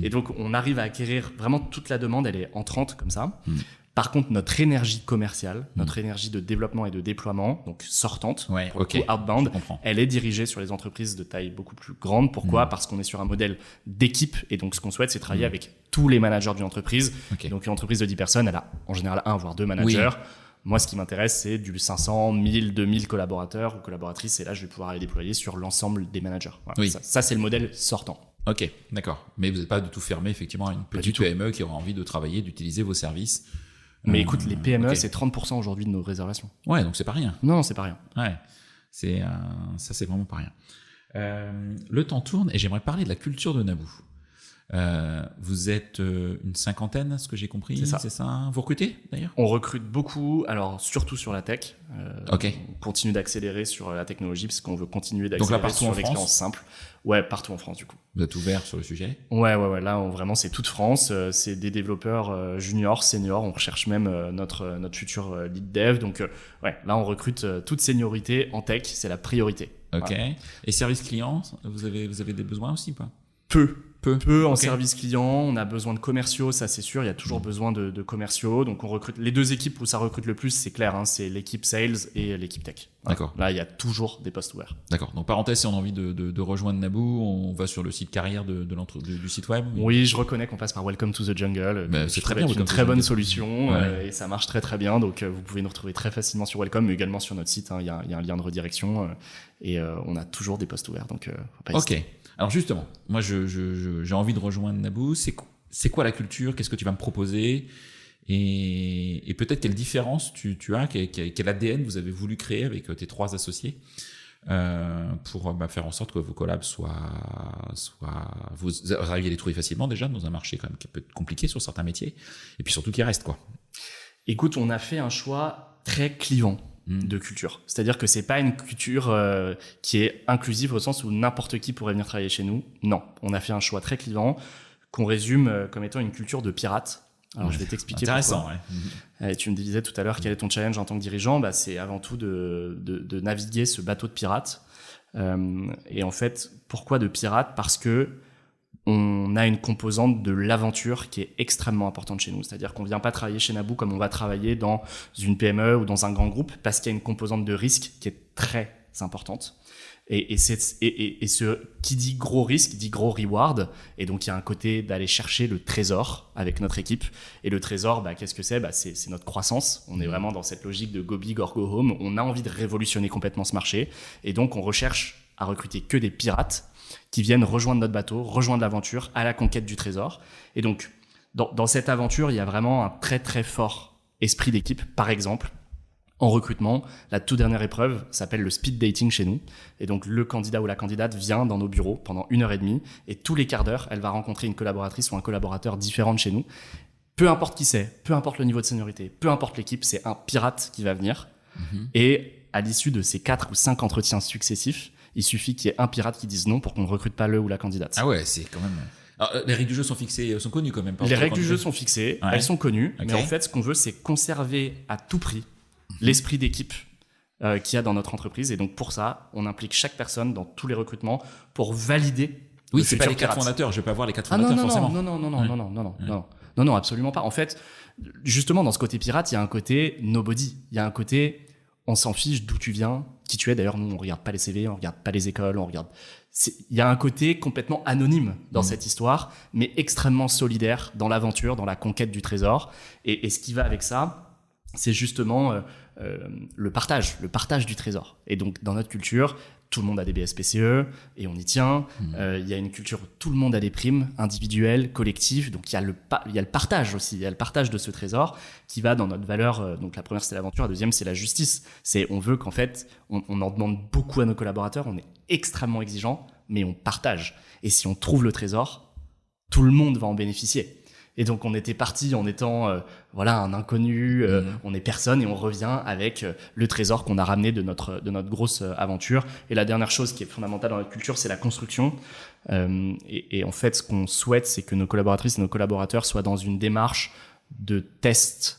Et donc, on arrive à acquérir vraiment toute la demande. Elle est entrante comme ça. Par contre, notre énergie commerciale, notre énergie de développement et de déploiement, donc sortante, pour le coup, outbound, elle est dirigée sur les entreprises de taille beaucoup plus grande. Pourquoi ? Parce qu'on est sur un modèle d'équipe, et donc ce qu'on souhaite, c'est travailler avec tous les managers d'une entreprise. Donc une entreprise de 10 personnes, elle a en général 1 voire 2 managers. Moi, ce qui m'intéresse, c'est du 500, 1000, 2000 collaborateurs ou collaboratrices, et là, je vais pouvoir les déployer sur l'ensemble des managers. Voilà, ça, c'est le modèle sortant. Ok, d'accord. Mais vous n'êtes pas du tout fermé, effectivement, à une petite PME qui aura envie de travailler, d'utiliser vos services. Mais écoute, les PME, c'est 30% aujourd'hui de nos réservations. Ouais, donc c'est pas rien. Non, c'est pas rien. Ouais, ça c'est vraiment pas rien. Le temps tourne et j'aimerais parler de la culture de Naboo. Vous êtes une cinquantaine, ce que j'ai compris. C'est ça hein. Vous recrutez d'ailleurs? On recrute beaucoup, alors surtout sur la tech. Ok. On continue d'accélérer sur la technologie parce qu'on veut continuer d'accélérer sur l'expérience simple. Ouais, partout en France du coup. Vous êtes ouvert sur le sujet? Ouais. Là, vraiment, c'est toute France. C'est des développeurs juniors, seniors. On recherche même notre futur lead dev. Donc, là, on recrute toute seniorité en tech. C'est la priorité. Ok. Voilà. Et service client, vous avez des besoins aussi, pas? Peu en service client, on a besoin de commerciaux, ça c'est sûr, il y a toujours besoin de commerciaux, donc on recrute. Les deux équipes où ça recrute le plus, c'est clair, hein, c'est l'équipe sales et l'équipe tech. D'accord. Là, il y a toujours des postes ouverts. D'accord. Donc parenthèse, si on a envie de rejoindre Naboo, on va sur le site carrière du site web. Oui, je reconnais qu'on passe par Welcome to the Jungle. C'est très bien, une très bonne solution et ça marche très très bien. Donc vous pouvez nous retrouver très facilement sur Welcome, mais également sur notre site. Il y a un lien de redirection et on a toujours des postes ouverts, donc faut pas hésiter. Ok. Alors justement, moi j'ai envie de rejoindre Naboo. C'est quoi la culture? Qu'est-ce que tu vas me proposer? Et peut-être quelle différence tu as, quel ADN vous avez voulu créer avec tes 3 associés pour faire en sorte que vos collabs vous arriviez à les trouver facilement déjà dans un marché quand même qui peut être compliqué sur certains métiers, et puis surtout qu'ils restent quoi. Écoute, on a fait un choix très clivant de culture. C'est-à-dire que c'est pas une culture qui est inclusive au sens où n'importe qui pourrait venir travailler chez nous. Non, on a fait un choix très clivant qu'on résume comme étant une culture de pirate. Alors je vais t'expliquer intéressant, pourquoi. Tu me disais tout à l'heure quel est ton challenge en tant que dirigeant. C'est avant tout de naviguer ce bateau de pirate. Et en fait, pourquoi de pirate? Parce que on a une composante de l'aventure qui est extrêmement importante chez nous. C'est-à-dire qu'on vient pas travailler chez Naboo comme on va travailler dans une PME ou dans un grand groupe, parce qu'il y a une composante de risque qui est très importante. Et ce qui dit gros risque dit gros reward. Et donc, il y a un côté d'aller chercher le trésor avec notre équipe. Et le trésor, qu'est-ce que c'est? C'est notre croissance. On est vraiment dans cette logique de go big or go home. On a envie de révolutionner complètement ce marché. Et donc, on recherche à recruter que des pirates qui viennent rejoindre notre bateau, rejoindre l'aventure à la conquête du trésor. Et donc, dans cette aventure, il y a vraiment un très très fort esprit d'équipe. Par exemple, en recrutement, la toute dernière épreuve s'appelle le speed dating chez nous. Et donc, le candidat ou la candidate vient dans nos bureaux pendant 1h30 et tous les quarts d'heure, elle va rencontrer une collaboratrice ou un collaborateur différent de chez nous. Peu importe qui c'est, peu importe le niveau de seniorité, peu importe l'équipe, c'est un pirate qui va venir. Et à l'issue de ces 4 ou 5 entretiens successifs, il suffit qu'il y ait un pirate qui dise non pour qu'on ne recrute pas le ou la candidate. Ah ouais, c'est quand même... Alors, les règles du jeu sont fixées, sont connues quand même. Les règles du jeu sont fixées, elles sont connues, mais en fait, ce qu'on veut, c'est conserver à tout prix l'esprit d'équipe qu'il y a dans notre entreprise. Et donc, pour ça, on implique chaque personne dans tous les recrutements pour valider. Oui, c'est pas les 4 fondateurs. Je vais pas voir les 4 fondateurs forcément. Non, absolument pas. En fait, justement, dans ce côté pirate, il y a un côté nobody. Il y a un côté, on s'en fiche d'où tu viens, qui tu es. D'ailleurs, nous, on regarde pas les CV, on regarde pas les écoles, on regarde. Il y a un côté complètement anonyme dans cette histoire, mais extrêmement solidaire dans l'aventure, dans la conquête du trésor. Et ce qui va avec ça, c'est justement le partage du trésor. Et donc, dans notre culture, tout le monde a des BSPCE et on y tient. Il y a une culture où tout le monde a des primes individuelles, collectives. Donc, il y a le partage aussi. Il y a le partage de ce trésor qui va dans notre valeur. Donc, la première, c'est l'aventure. La deuxième, c'est la justice. On veut qu'en fait, on en demande beaucoup à nos collaborateurs. On est extrêmement exigeant, mais on partage. Et si on trouve le trésor, tout le monde va en bénéficier. Et donc, on était parti en étant un inconnu, on est personne et on revient avec le trésor qu'on a ramené de notre grosse aventure. Et la dernière chose qui est fondamentale dans notre culture, c'est la construction. Et en fait, ce qu'on souhaite, c'est que nos collaboratrices et nos collaborateurs soient dans une démarche de test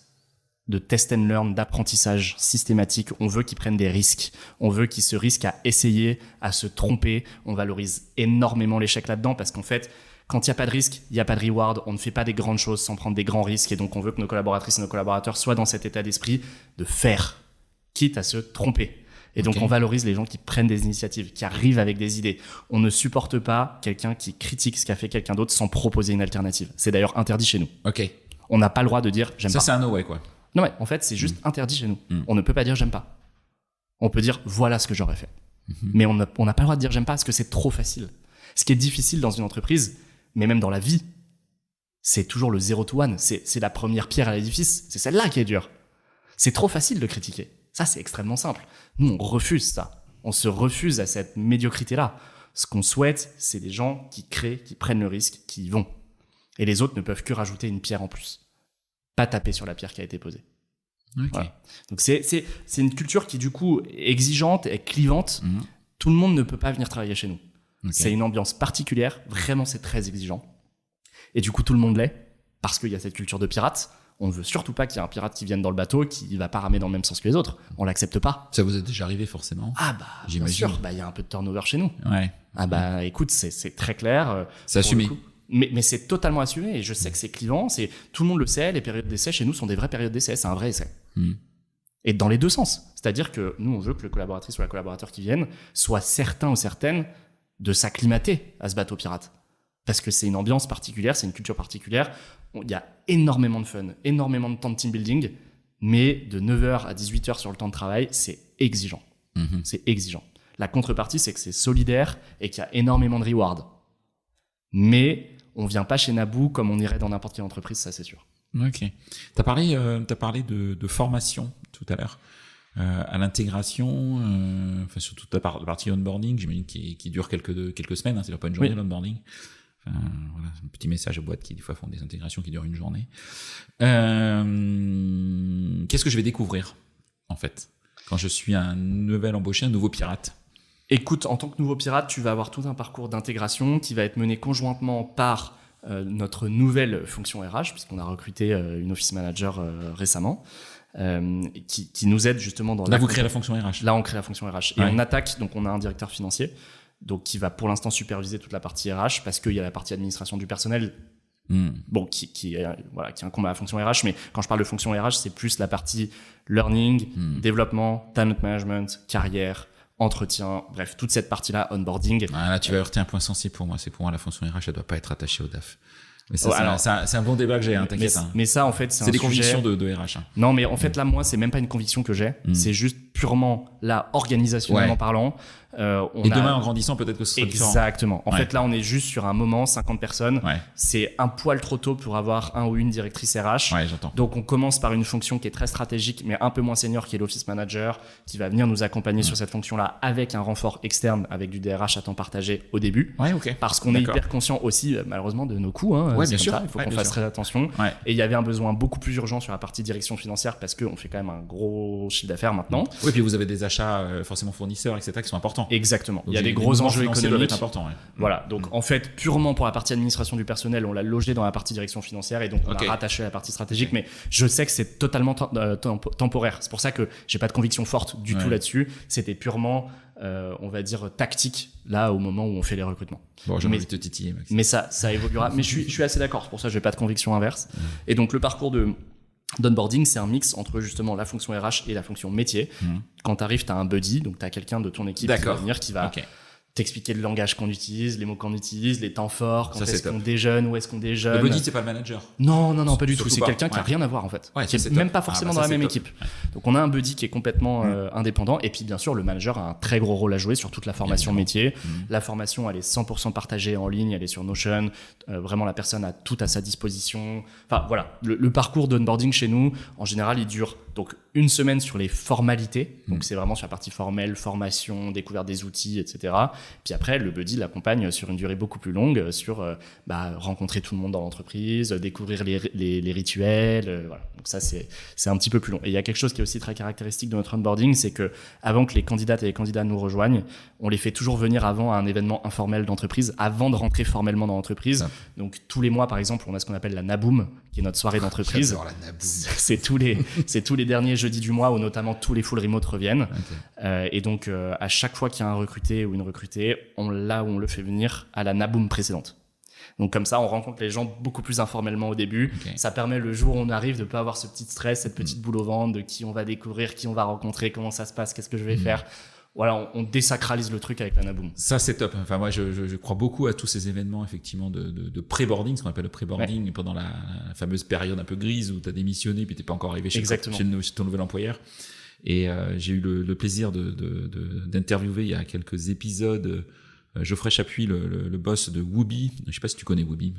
and learn, d'apprentissage systématique. On veut qu'ils prennent des risques. On veut qu'ils se risquent à essayer, à se tromper. On valorise énormément l'échec là-dedans parce qu'en fait, quand il n'y a pas de risque, il n'y a pas de reward. On ne fait pas des grandes choses sans prendre des grands risques. Et donc, on veut que nos collaboratrices et nos collaborateurs soient dans cet état d'esprit de faire, quitte à se tromper. Et donc, on valorise les gens qui prennent des initiatives, qui arrivent avec des idées. On ne supporte pas quelqu'un qui critique ce qu'a fait quelqu'un d'autre sans proposer une alternative. C'est d'ailleurs interdit chez nous. On n'a pas le droit de dire « j'aime pas ». Ça, c'est un no-way, quoi. Non, mais en fait, c'est juste interdit chez nous. On ne peut pas dire « j'aime pas ». On peut dire « voilà ce que j'aurais fait ». Mais on n'a pas le droit de dire « j'aime pas » parce que c'est trop facile. Ce qui est difficile dans une entreprise, mais même dans la vie, c'est toujours le 0 to 1. C'est la première pierre à l'édifice. C'est celle-là qui est dure. C'est trop facile de critiquer. Ça, c'est extrêmement simple. Nous, on refuse ça. On se refuse à cette médiocrité-là. Ce qu'on souhaite, c'est des gens qui créent, qui prennent le risque, qui y vont. Et les autres ne peuvent que rajouter une pierre en plus. Pas taper sur la pierre qui a été posée. Okay. Voilà. Donc c'est une culture qui du coup est exigeante et clivante. Tout le monde ne peut pas venir travailler chez nous. Okay. C'est une ambiance particulière. Vraiment, c'est très exigeant. Et du coup, tout le monde l'est parce qu'il y a cette culture de pirate. On ne veut surtout pas qu'il y ait un pirate qui vienne dans le bateau qui ne va pas ramer dans le même sens que les autres. On l'accepte pas. Ça vous est déjà arrivé forcément? Ah bah, j'imagine. Bien sûr. Bah, y a un peu de turnover chez nous. Ouais. Ah bah, écoute, c'est très clair. C'est assumé. Mais c'est totalement assumé et je sais que c'est clivant. Tout le monde le sait. Les périodes d'essai chez nous sont des vraies périodes d'essai. C'est un vrai essai. Et dans les deux sens. C'est-à-dire que nous, on veut que le collaboratrice ou la collaborateur qui vienne soit certain ou certaine de s'acclimater à ce bateau pirate. Parce que c'est une ambiance particulière, c'est une culture particulière. Il y a énormément de fun, énormément de temps de team building, mais de 9h à 18h sur le temps de travail, c'est exigeant. C'est exigeant. La contrepartie, c'est que c'est solidaire et qu'il y a énormément de rewards. Mais on vient pas chez Naboo comme on irait dans n'importe quelle entreprise, ça c'est sûr. Ok. T'as parlé de formation tout à l'heure. À l'intégration, enfin surtout la partie onboarding, j'imagine qui dure quelques semaines, hein, c'est pas une journée l'onboarding. Enfin, voilà, un petit message aux boîtes qui des fois font des intégrations qui durent une journée. Qu'est-ce que je vais découvrir en fait quand je suis un nouvel embauché, un nouveau pirate? Écoute, en tant que nouveau pirate, tu vas avoir tout un parcours d'intégration qui va être mené conjointement par notre nouvelle fonction RH, puisqu'on a recruté une office manager récemment. Qui nous aide justement dans là vous créez la fonction RH. Là on crée la fonction RH et on attaque, donc on a un directeur financier donc qui va pour l'instant superviser toute la partie RH parce qu'il y a la partie administration du personnel bon qui incombe à la fonction RH, mais quand je parle de fonction RH c'est plus la partie learning, développement, talent management, carrière, entretien, bref toute cette partie là, onboarding. Là tu vas heurter un point sensible pour moi, c'est pour moi la fonction RH elle doit pas être attachée au DAF. Mais ça, c'est un bon débat que j'ai, t'inquiète. Mais ça, en fait, c'est des convictions de RH. Hein. Non, mais en fait, là, moi, c'est même pas une conviction que j'ai. C'est juste purement, là, organisationnellement parlant. Demain, en grandissant, peut-être que ce sera différent. Exactement. En fait, là, on est juste sur un moment, 50 personnes. C'est un poil trop tôt pour avoir un ou une directrice RH. Ouais, j'entends. Donc, on commence par une fonction qui est très stratégique, mais un peu moins senior, qui est l'office manager, qui va venir nous accompagner sur cette fonction-là avec un renfort externe, avec du DRH à temps partagé au début. Ouais, ok. Parce qu'on est hyper conscient aussi, malheureusement, de nos coûts. Hein, bien sûr. Il faut qu'on fasse très attention. Et il y avait un besoin beaucoup plus urgent sur la partie direction financière parce qu'on fait quand même un gros chiffre d'affaires maintenant. Oui, puis vous avez des achats forcément fournisseurs, etc., qui sont importants. Exactement. Donc, il y a des gros enjeux économiques. Importants, Voilà. Donc en fait, purement pour la partie administration du personnel, on l'a logé dans la partie direction financière et donc on l'a rattaché à la partie stratégique. Mais je sais que c'est totalement temporaire. C'est pour ça que j'ai pas de conviction forte du tout là-dessus. C'était purement on va dire tactique là au moment où on fait les recrutements. Bon, j'ai envie de te titiller, Max. Mais ça évoluera. Mais je suis assez d'accord. C'est pour ça que j'ai pas de conviction inverse. Et donc le parcours d'onboarding, c'est un mix entre justement la fonction RH et la fonction métier. Quand t'arrives, t'as un buddy, donc t'as quelqu'un de ton équipe qui va venir, qui va t'expliquer le langage qu'on utilise, les mots qu'on utilise, les temps forts, quand est-ce qu'on déjeune, où est-ce qu'on déjeune. Le buddy, c'est pas le manager. Non, pas du tout. C'est quelqu'un qui a rien à voir en fait. Qui est même pas forcément dans la même équipe. Donc on a un buddy qui est complètement indépendant et puis bien sûr le manager a un très gros rôle à jouer sur toute la formation métier. La formation elle est 100% partagée en ligne, elle est sur Notion. Vraiment la personne a tout à sa disposition. Enfin voilà, le parcours d'onboarding chez nous en général il dure donc une semaine sur les formalités. Donc c'est vraiment sur la partie formelle, formation, découverte des outils, etc. Puis après, le buddy l'accompagne sur une durée beaucoup plus longue, sur rencontrer tout le monde dans l'entreprise, découvrir les rituels. Voilà. Donc ça, c'est un petit peu plus long. Et il y a quelque chose qui est aussi très caractéristique de notre onboarding, c'est que avant que les candidates et les candidats nous rejoignent, on les fait toujours venir avant à un événement informel d'entreprise, avant de rentrer formellement dans l'entreprise. Donc tous les mois, par exemple, on a ce qu'on appelle la Naboom, qui est notre soirée d'entreprise. J'adore la Naboom. C'est tous les derniers jeudis du mois où notamment tous les full remote reviennent. Et donc à chaque fois qu'il y a un recruté ou une recrutée, on le fait venir à la Naboom précédente. Donc comme ça, on rencontre les gens beaucoup plus informellement au début. Ça permet le jour où on arrive de pas avoir ce petit stress, cette petite boule au ventre de qui on va découvrir, qui on va rencontrer, comment ça se passe, qu'est-ce que je vais faire. Voilà, on désacralise le truc avec la Naboom. Ça, c'est top. Enfin, moi, je crois beaucoup à tous ces événements, effectivement, de pré-boarding, ce qu'on appelle le pré-boarding, pendant la fameuse période un peu grise où tu as démissionné puis t'es pas encore arrivé chez ton nouvel employeur. Et j'ai eu le plaisir d'interviewer il y a quelques épisodes Geoffrey Chapuis, le boss de Woobi. Je sais pas si tu connais Woobi,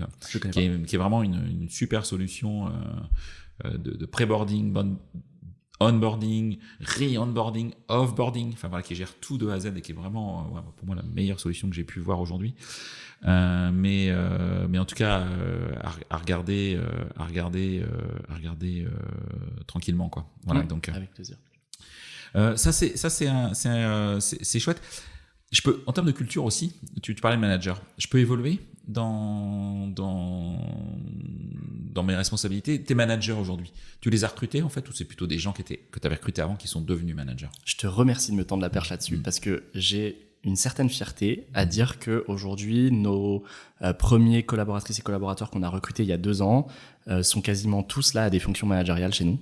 qui est vraiment une super solution de pré-boarding, onboarding, re-onboarding, offboarding, enfin voilà, qui gère tout de A à Z et qui est vraiment, pour moi, la meilleure solution que j'ai pu voir aujourd'hui. Mais en tout cas, à regarder tranquillement, quoi. Voilà, donc. Avec plaisir. Ça c'est chouette. En termes de culture aussi, tu parlais de manager. Je peux évoluer dans mes responsabilités. Tes managers aujourd'hui, tu les as recrutés en fait, ou c'est plutôt des gens que tu avais recrutés avant qui sont devenus managers? Je te remercie de me tendre la perche là-dessus parce que j'ai une certaine fierté à dire que aujourd'hui nos premiers collaboratrices et collaborateurs qu'on a recrutés il y a 2 ans sont quasiment tous là à des fonctions managériales chez nous.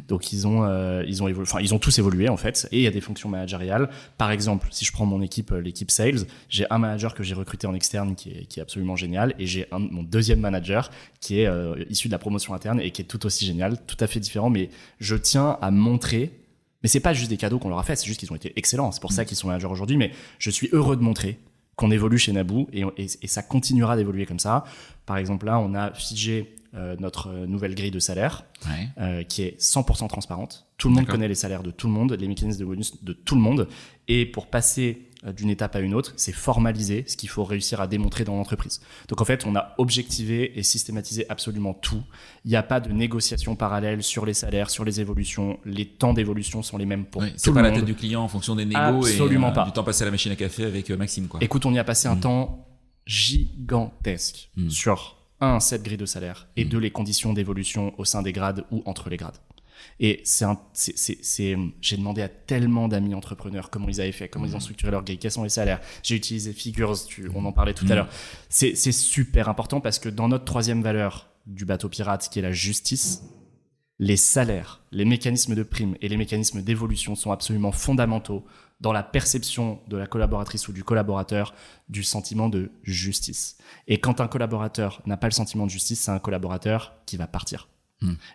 Donc ils ont évolué, enfin ils ont tous évolué en fait, et il y a des fonctions managériales. Par exemple, si je prends mon équipe, l'équipe sales, j'ai un manager que j'ai recruté en externe qui est absolument génial, et j'ai mon deuxième manager qui est issu de la promotion interne et qui est tout aussi génial, tout à fait différent, mais je tiens à montrer. Mais c'est pas juste des cadeaux qu'on leur a fait, c'est juste qu'ils ont été excellents. C'est pour ça qu'ils sont managers aujourd'hui. Mais je suis heureux de montrer qu'on évolue chez Naboo et ça continuera d'évoluer comme ça. Par exemple, là, on a figé notre nouvelle grille de salaire qui est 100% transparente. Tout le monde connaît les salaires de tout le monde, les mécanismes de bonus de tout le monde. Et pour passer d'une étape à une autre, c'est formaliser ce qu'il faut réussir à démontrer dans l'entreprise. Donc en fait, on a objectivé et systématisé absolument tout. Il n'y a pas de négociation parallèle sur les salaires, sur les évolutions. Les temps d'évolution sont les mêmes pour tout le monde. C'est pas la tête du client en fonction des négos absolument pas. Du temps passé à la machine à café avec Maxime, quoi. Écoute, on y a passé un temps gigantesque sur cette grille de salaire et les conditions d'évolution au sein des grades ou entre les grades. Et j'ai demandé à tellement d'amis entrepreneurs comment ils avaient fait, comment ils ont structuré leur grille, quels sont les salaires. J'ai utilisé Figures, on en parlait tout à l'heure. C'est super important parce que dans notre 3e valeur du bateau pirate, qui est la justice, les salaires, les mécanismes de prime et les mécanismes d'évolution sont absolument fondamentaux dans la perception de la collaboratrice ou du collaborateur du sentiment de justice. Et quand un collaborateur n'a pas le sentiment de justice, c'est un collaborateur qui va partir.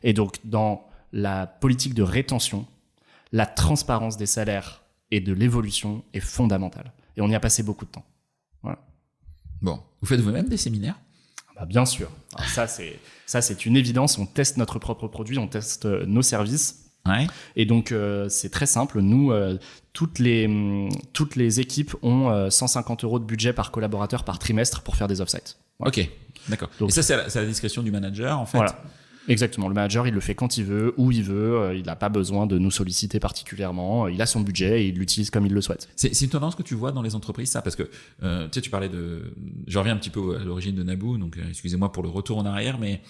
Et donc, dans la politique de rétention, la transparence des salaires et de l'évolution est fondamentale. Et on y a passé beaucoup de temps. Voilà. Bon, vous faites vous-même des séminaires ? Bien sûr. Alors ça, c'est une évidence. On teste notre propre produit, on teste nos services. Ouais. Et donc, c'est très simple. Nous, toutes les équipes ont 150 € de budget par collaborateur par trimestre pour faire des off-sites. Voilà. Ok, d'accord. Donc, et ça, c'est à la discrétion du manager, en fait. Voilà. Exactement. Le manager, il le fait quand il veut, où il veut. Il n'a pas besoin de nous solliciter particulièrement. Il a son budget et il l'utilise comme il le souhaite. C'est une tendance que tu vois dans les entreprises, ça, parce que tu sais, tu parlais de. Je reviens un petit peu à l'origine de Naboo, donc excusez-moi pour le retour en arrière, mais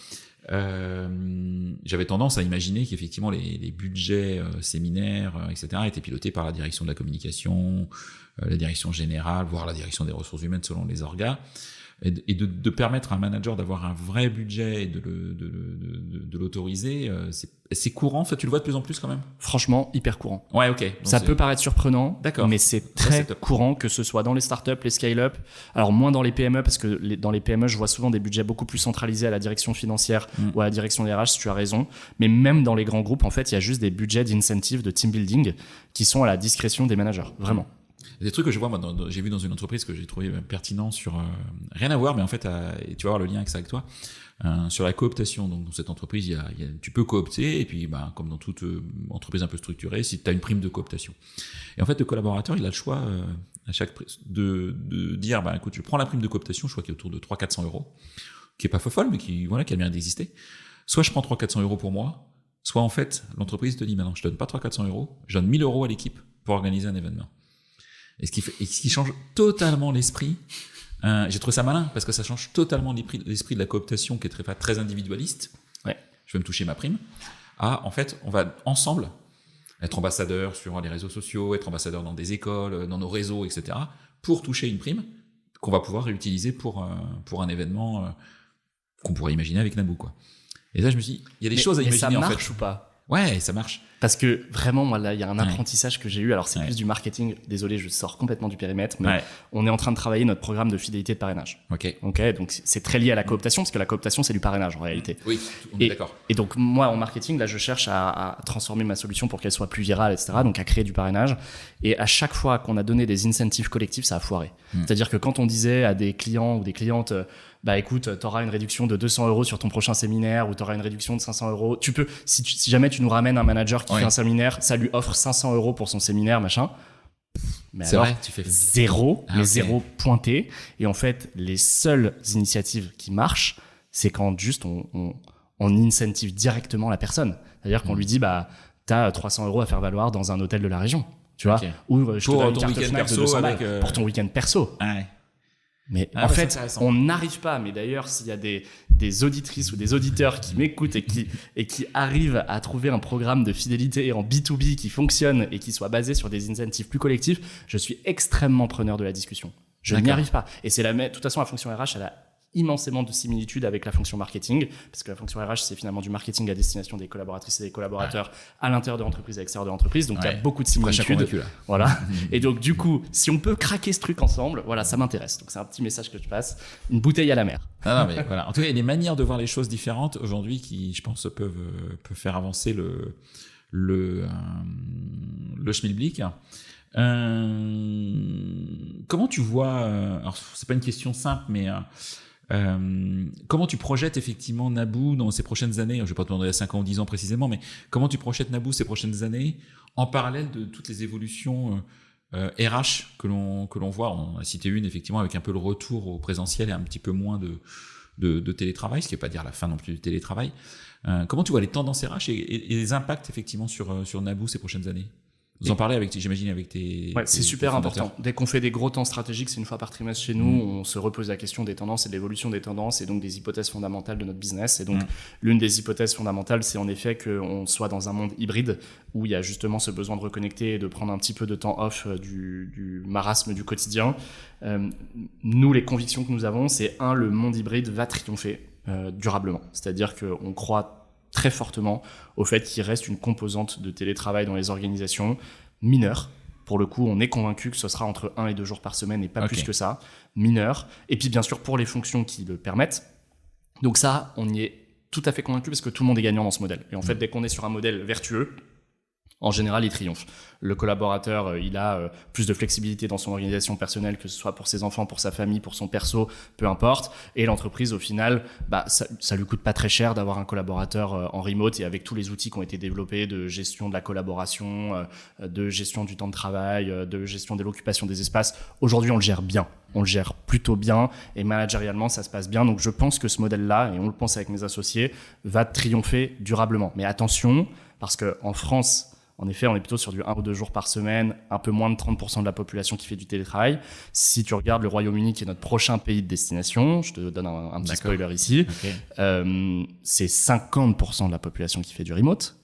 j'avais tendance à imaginer qu'effectivement les budgets séminaires, etc., étaient pilotés par la direction de la communication, la direction générale, voire la direction des ressources humaines selon les orgas. Et de permettre à un manager d'avoir un vrai budget et de l'autoriser, c'est courant, ça tu le vois de plus en plus quand même ? Franchement, hyper courant. Ouais, ok. Donc ça peut paraître surprenant, mais c'est très courant, que ce soit dans les startups, les scale-up, alors moins dans les PME, parce que dans les PME, je vois souvent des budgets beaucoup plus centralisés à la direction financière ou à la direction des RH, si tu as raison. Mais même dans les grands groupes, en fait, il y a juste des budgets d'incentive, de team building, qui sont à la discrétion des managers, vraiment. Des trucs que je vois, moi, j'ai vu dans une entreprise que j'ai trouvé pertinent sur rien à voir, mais en fait, et tu vas voir le lien avec ça avec toi, sur la cooptation. Donc, dans cette entreprise, tu peux coopter, et puis, comme dans toute entreprise un peu structurée, si tu as une prime de cooptation. Et en fait, le collaborateur, il a le choix à chaque de dire, écoute, je prends la prime de cooptation, je crois qu'il est autour de 300-400 €, qui est pas folle, mais qui a le mérite d'exister. Soit je prends 300-400 € pour moi, soit en fait, l'entreprise te dit, non, je donne pas 300-400 €, je donne 1000 € à l'équipe pour organiser un événement. Et ce qui change totalement l'esprit, j'ai trouvé ça malin, parce que ça change totalement l'esprit de la cooptation, qui est très individualiste. Ouais. Je vais me toucher ma prime. En fait, on va ensemble être ambassadeur sur les réseaux sociaux, être ambassadeur dans des écoles, dans nos réseaux, etc., pour toucher une prime qu'on va pouvoir réutiliser pour un événement qu'on pourrait imaginer avec Naboo, quoi. Et là, je me suis dit, il y a des choses à imaginer, en fait. Ça marche ou pas ? Ouais, ça marche. Parce que vraiment, moi, là, il y a un apprentissage que j'ai eu. Alors, c'est plus du marketing. Désolé, je sors complètement du périmètre, mais on est en train de travailler notre programme de fidélité de parrainage. Ok. Donc, c'est très lié à la cooptation, parce que la cooptation, c'est du parrainage, en réalité. Oui, on est d'accord. Et donc, moi, en marketing, là, je cherche à transformer ma solution pour qu'elle soit plus virale, etc. Donc, à créer du parrainage. Et à chaque fois qu'on a donné des incentives collectifs, ça a foiré. C'est-à-dire que quand on disait à des clients ou des clientes, bah écoute, t'auras une réduction de 200 € sur ton prochain séminaire ou t'auras une réduction de 500 €. Tu peux, si jamais tu nous ramènes un manager qui fait un séminaire, ça lui offre 500 € pour son séminaire, machin. Mais c'est alors, vrai, tu fais zéro, zéro pointé. Et en fait, les seules initiatives qui marchent, c'est quand juste on incentive directement la personne. C'est-à-dire qu'on lui dit, bah, t'as 300 € à faire valoir dans un hôtel de la région. Tu vois, ou je te donne une carte Fnac de 200 balles pour ton week-end perso. Mais en fait, on n'arrive pas. Mais d'ailleurs, s'il y a des auditrices ou des auditeurs qui m'écoutent et qui arrivent à trouver un programme de fidélité en B2B qui fonctionne et qui soit basé sur des incentives plus collectifs, je suis extrêmement preneur de la discussion. Je n'y arrive pas. Et de toute façon, la fonction RH, elle a immensément de similitudes avec la fonction marketing, parce que la fonction RH, c'est finalement du marketing à destination des collaboratrices et des collaborateurs à l'intérieur de l'entreprise et à l'extérieur de l'entreprise. Donc, il y a beaucoup de similitudes. Voilà. Et donc, du coup, si on peut craquer ce truc ensemble, voilà, ça m'intéresse. Donc, c'est un petit message que je passe. Une bouteille à la mer. Non, mais voilà. En tout cas, il y a des manières de voir les choses différentes aujourd'hui qui, je pense, peuvent faire avancer le schmilblick. Comment tu vois, alors c'est pas une question simple, mais comment tu projettes effectivement Naboo dans ces prochaines années? Je vais pas te demander à 5 ans ou 10 ans précisément, mais comment tu projettes Naboo ces prochaines années en parallèle de toutes les évolutions RH que l'on voit? On a cité une effectivement avec un peu le retour au présentiel et un petit peu moins de télétravail, ce qui ne veut pas dire la fin non plus du télétravail. Comment tu vois les tendances RH et les impacts effectivement sur Naboo ces prochaines années? Vous en parlez j'imagine, avec tes... Ouais, c'est super important. Dès qu'on fait des gros temps stratégiques, c'est une fois par trimestre chez nous, on se repose la question des tendances et de l'évolution des tendances et donc des hypothèses fondamentales de notre business. Et donc, l'une des hypothèses fondamentales, c'est en effet qu'on soit dans un monde hybride où il y a justement ce besoin de reconnecter et de prendre un petit peu de temps off du marasme du quotidien. Nous, les convictions que nous avons, c'est le monde hybride va triompher durablement. C'est-à-dire qu'on croit très fortement au fait qu'il reste une composante de télétravail dans les organisations mineure. Pour le coup, on est convaincu que ce sera entre 1 et 2 jours par semaine et pas plus que ça, mineure. Et puis bien sûr, pour les fonctions qui le permettent. Donc ça, on y est tout à fait convaincu parce que tout le monde est gagnant dans ce modèle. Et en fait, dès qu'on est sur un modèle vertueux, en général, il triomphe. Le collaborateur, il a plus de flexibilité dans son organisation personnelle, que ce soit pour ses enfants, pour sa famille, pour son perso, peu importe. Et l'entreprise, au final, ça lui coûte pas très cher d'avoir un collaborateur en remote et avec tous les outils qui ont été développés de gestion de la collaboration, de gestion du temps de travail, de gestion de l'occupation des espaces. Aujourd'hui, on le gère bien. On le gère plutôt bien et managérialement, ça se passe bien. Donc, je pense que ce modèle-là, et on le pense avec mes associés, va triompher durablement. Mais attention, parce qu'en France, en effet, on est plutôt sur du 1 ou 2 jours par semaine, un peu moins de 30% de la population qui fait du télétravail. Si tu regardes le Royaume-Uni, qui est notre prochain pays de destination, je te donne un petit spoiler ici, c'est 50% de la population qui fait du remote.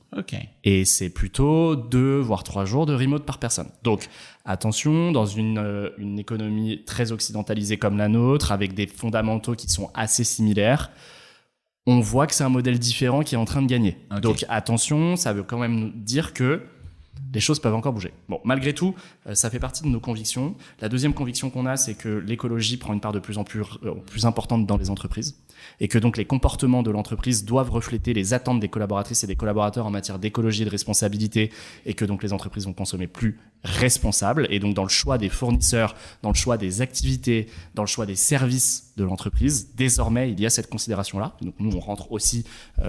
Et c'est plutôt 2 voire 3 jours de remote par personne. Donc, attention, dans une économie très occidentalisée comme la nôtre, avec des fondamentaux qui sont assez similaires, on voit que c'est un modèle différent qui est en train de gagner. Donc attention, ça veut quand même dire que les choses peuvent encore bouger. Bon, malgré tout, ça fait partie de nos convictions. La deuxième conviction qu'on a, c'est que l'écologie prend une part de plus en plus importante dans les entreprises et que donc les comportements de l'entreprise doivent refléter les attentes des collaboratrices et des collaborateurs en matière d'écologie et de responsabilité et que donc les entreprises vont consommer plus responsable. Et donc dans le choix des fournisseurs, dans le choix des activités, dans le choix des services de l'entreprise, désormais il y a cette considération-là. Donc nous on rentre aussi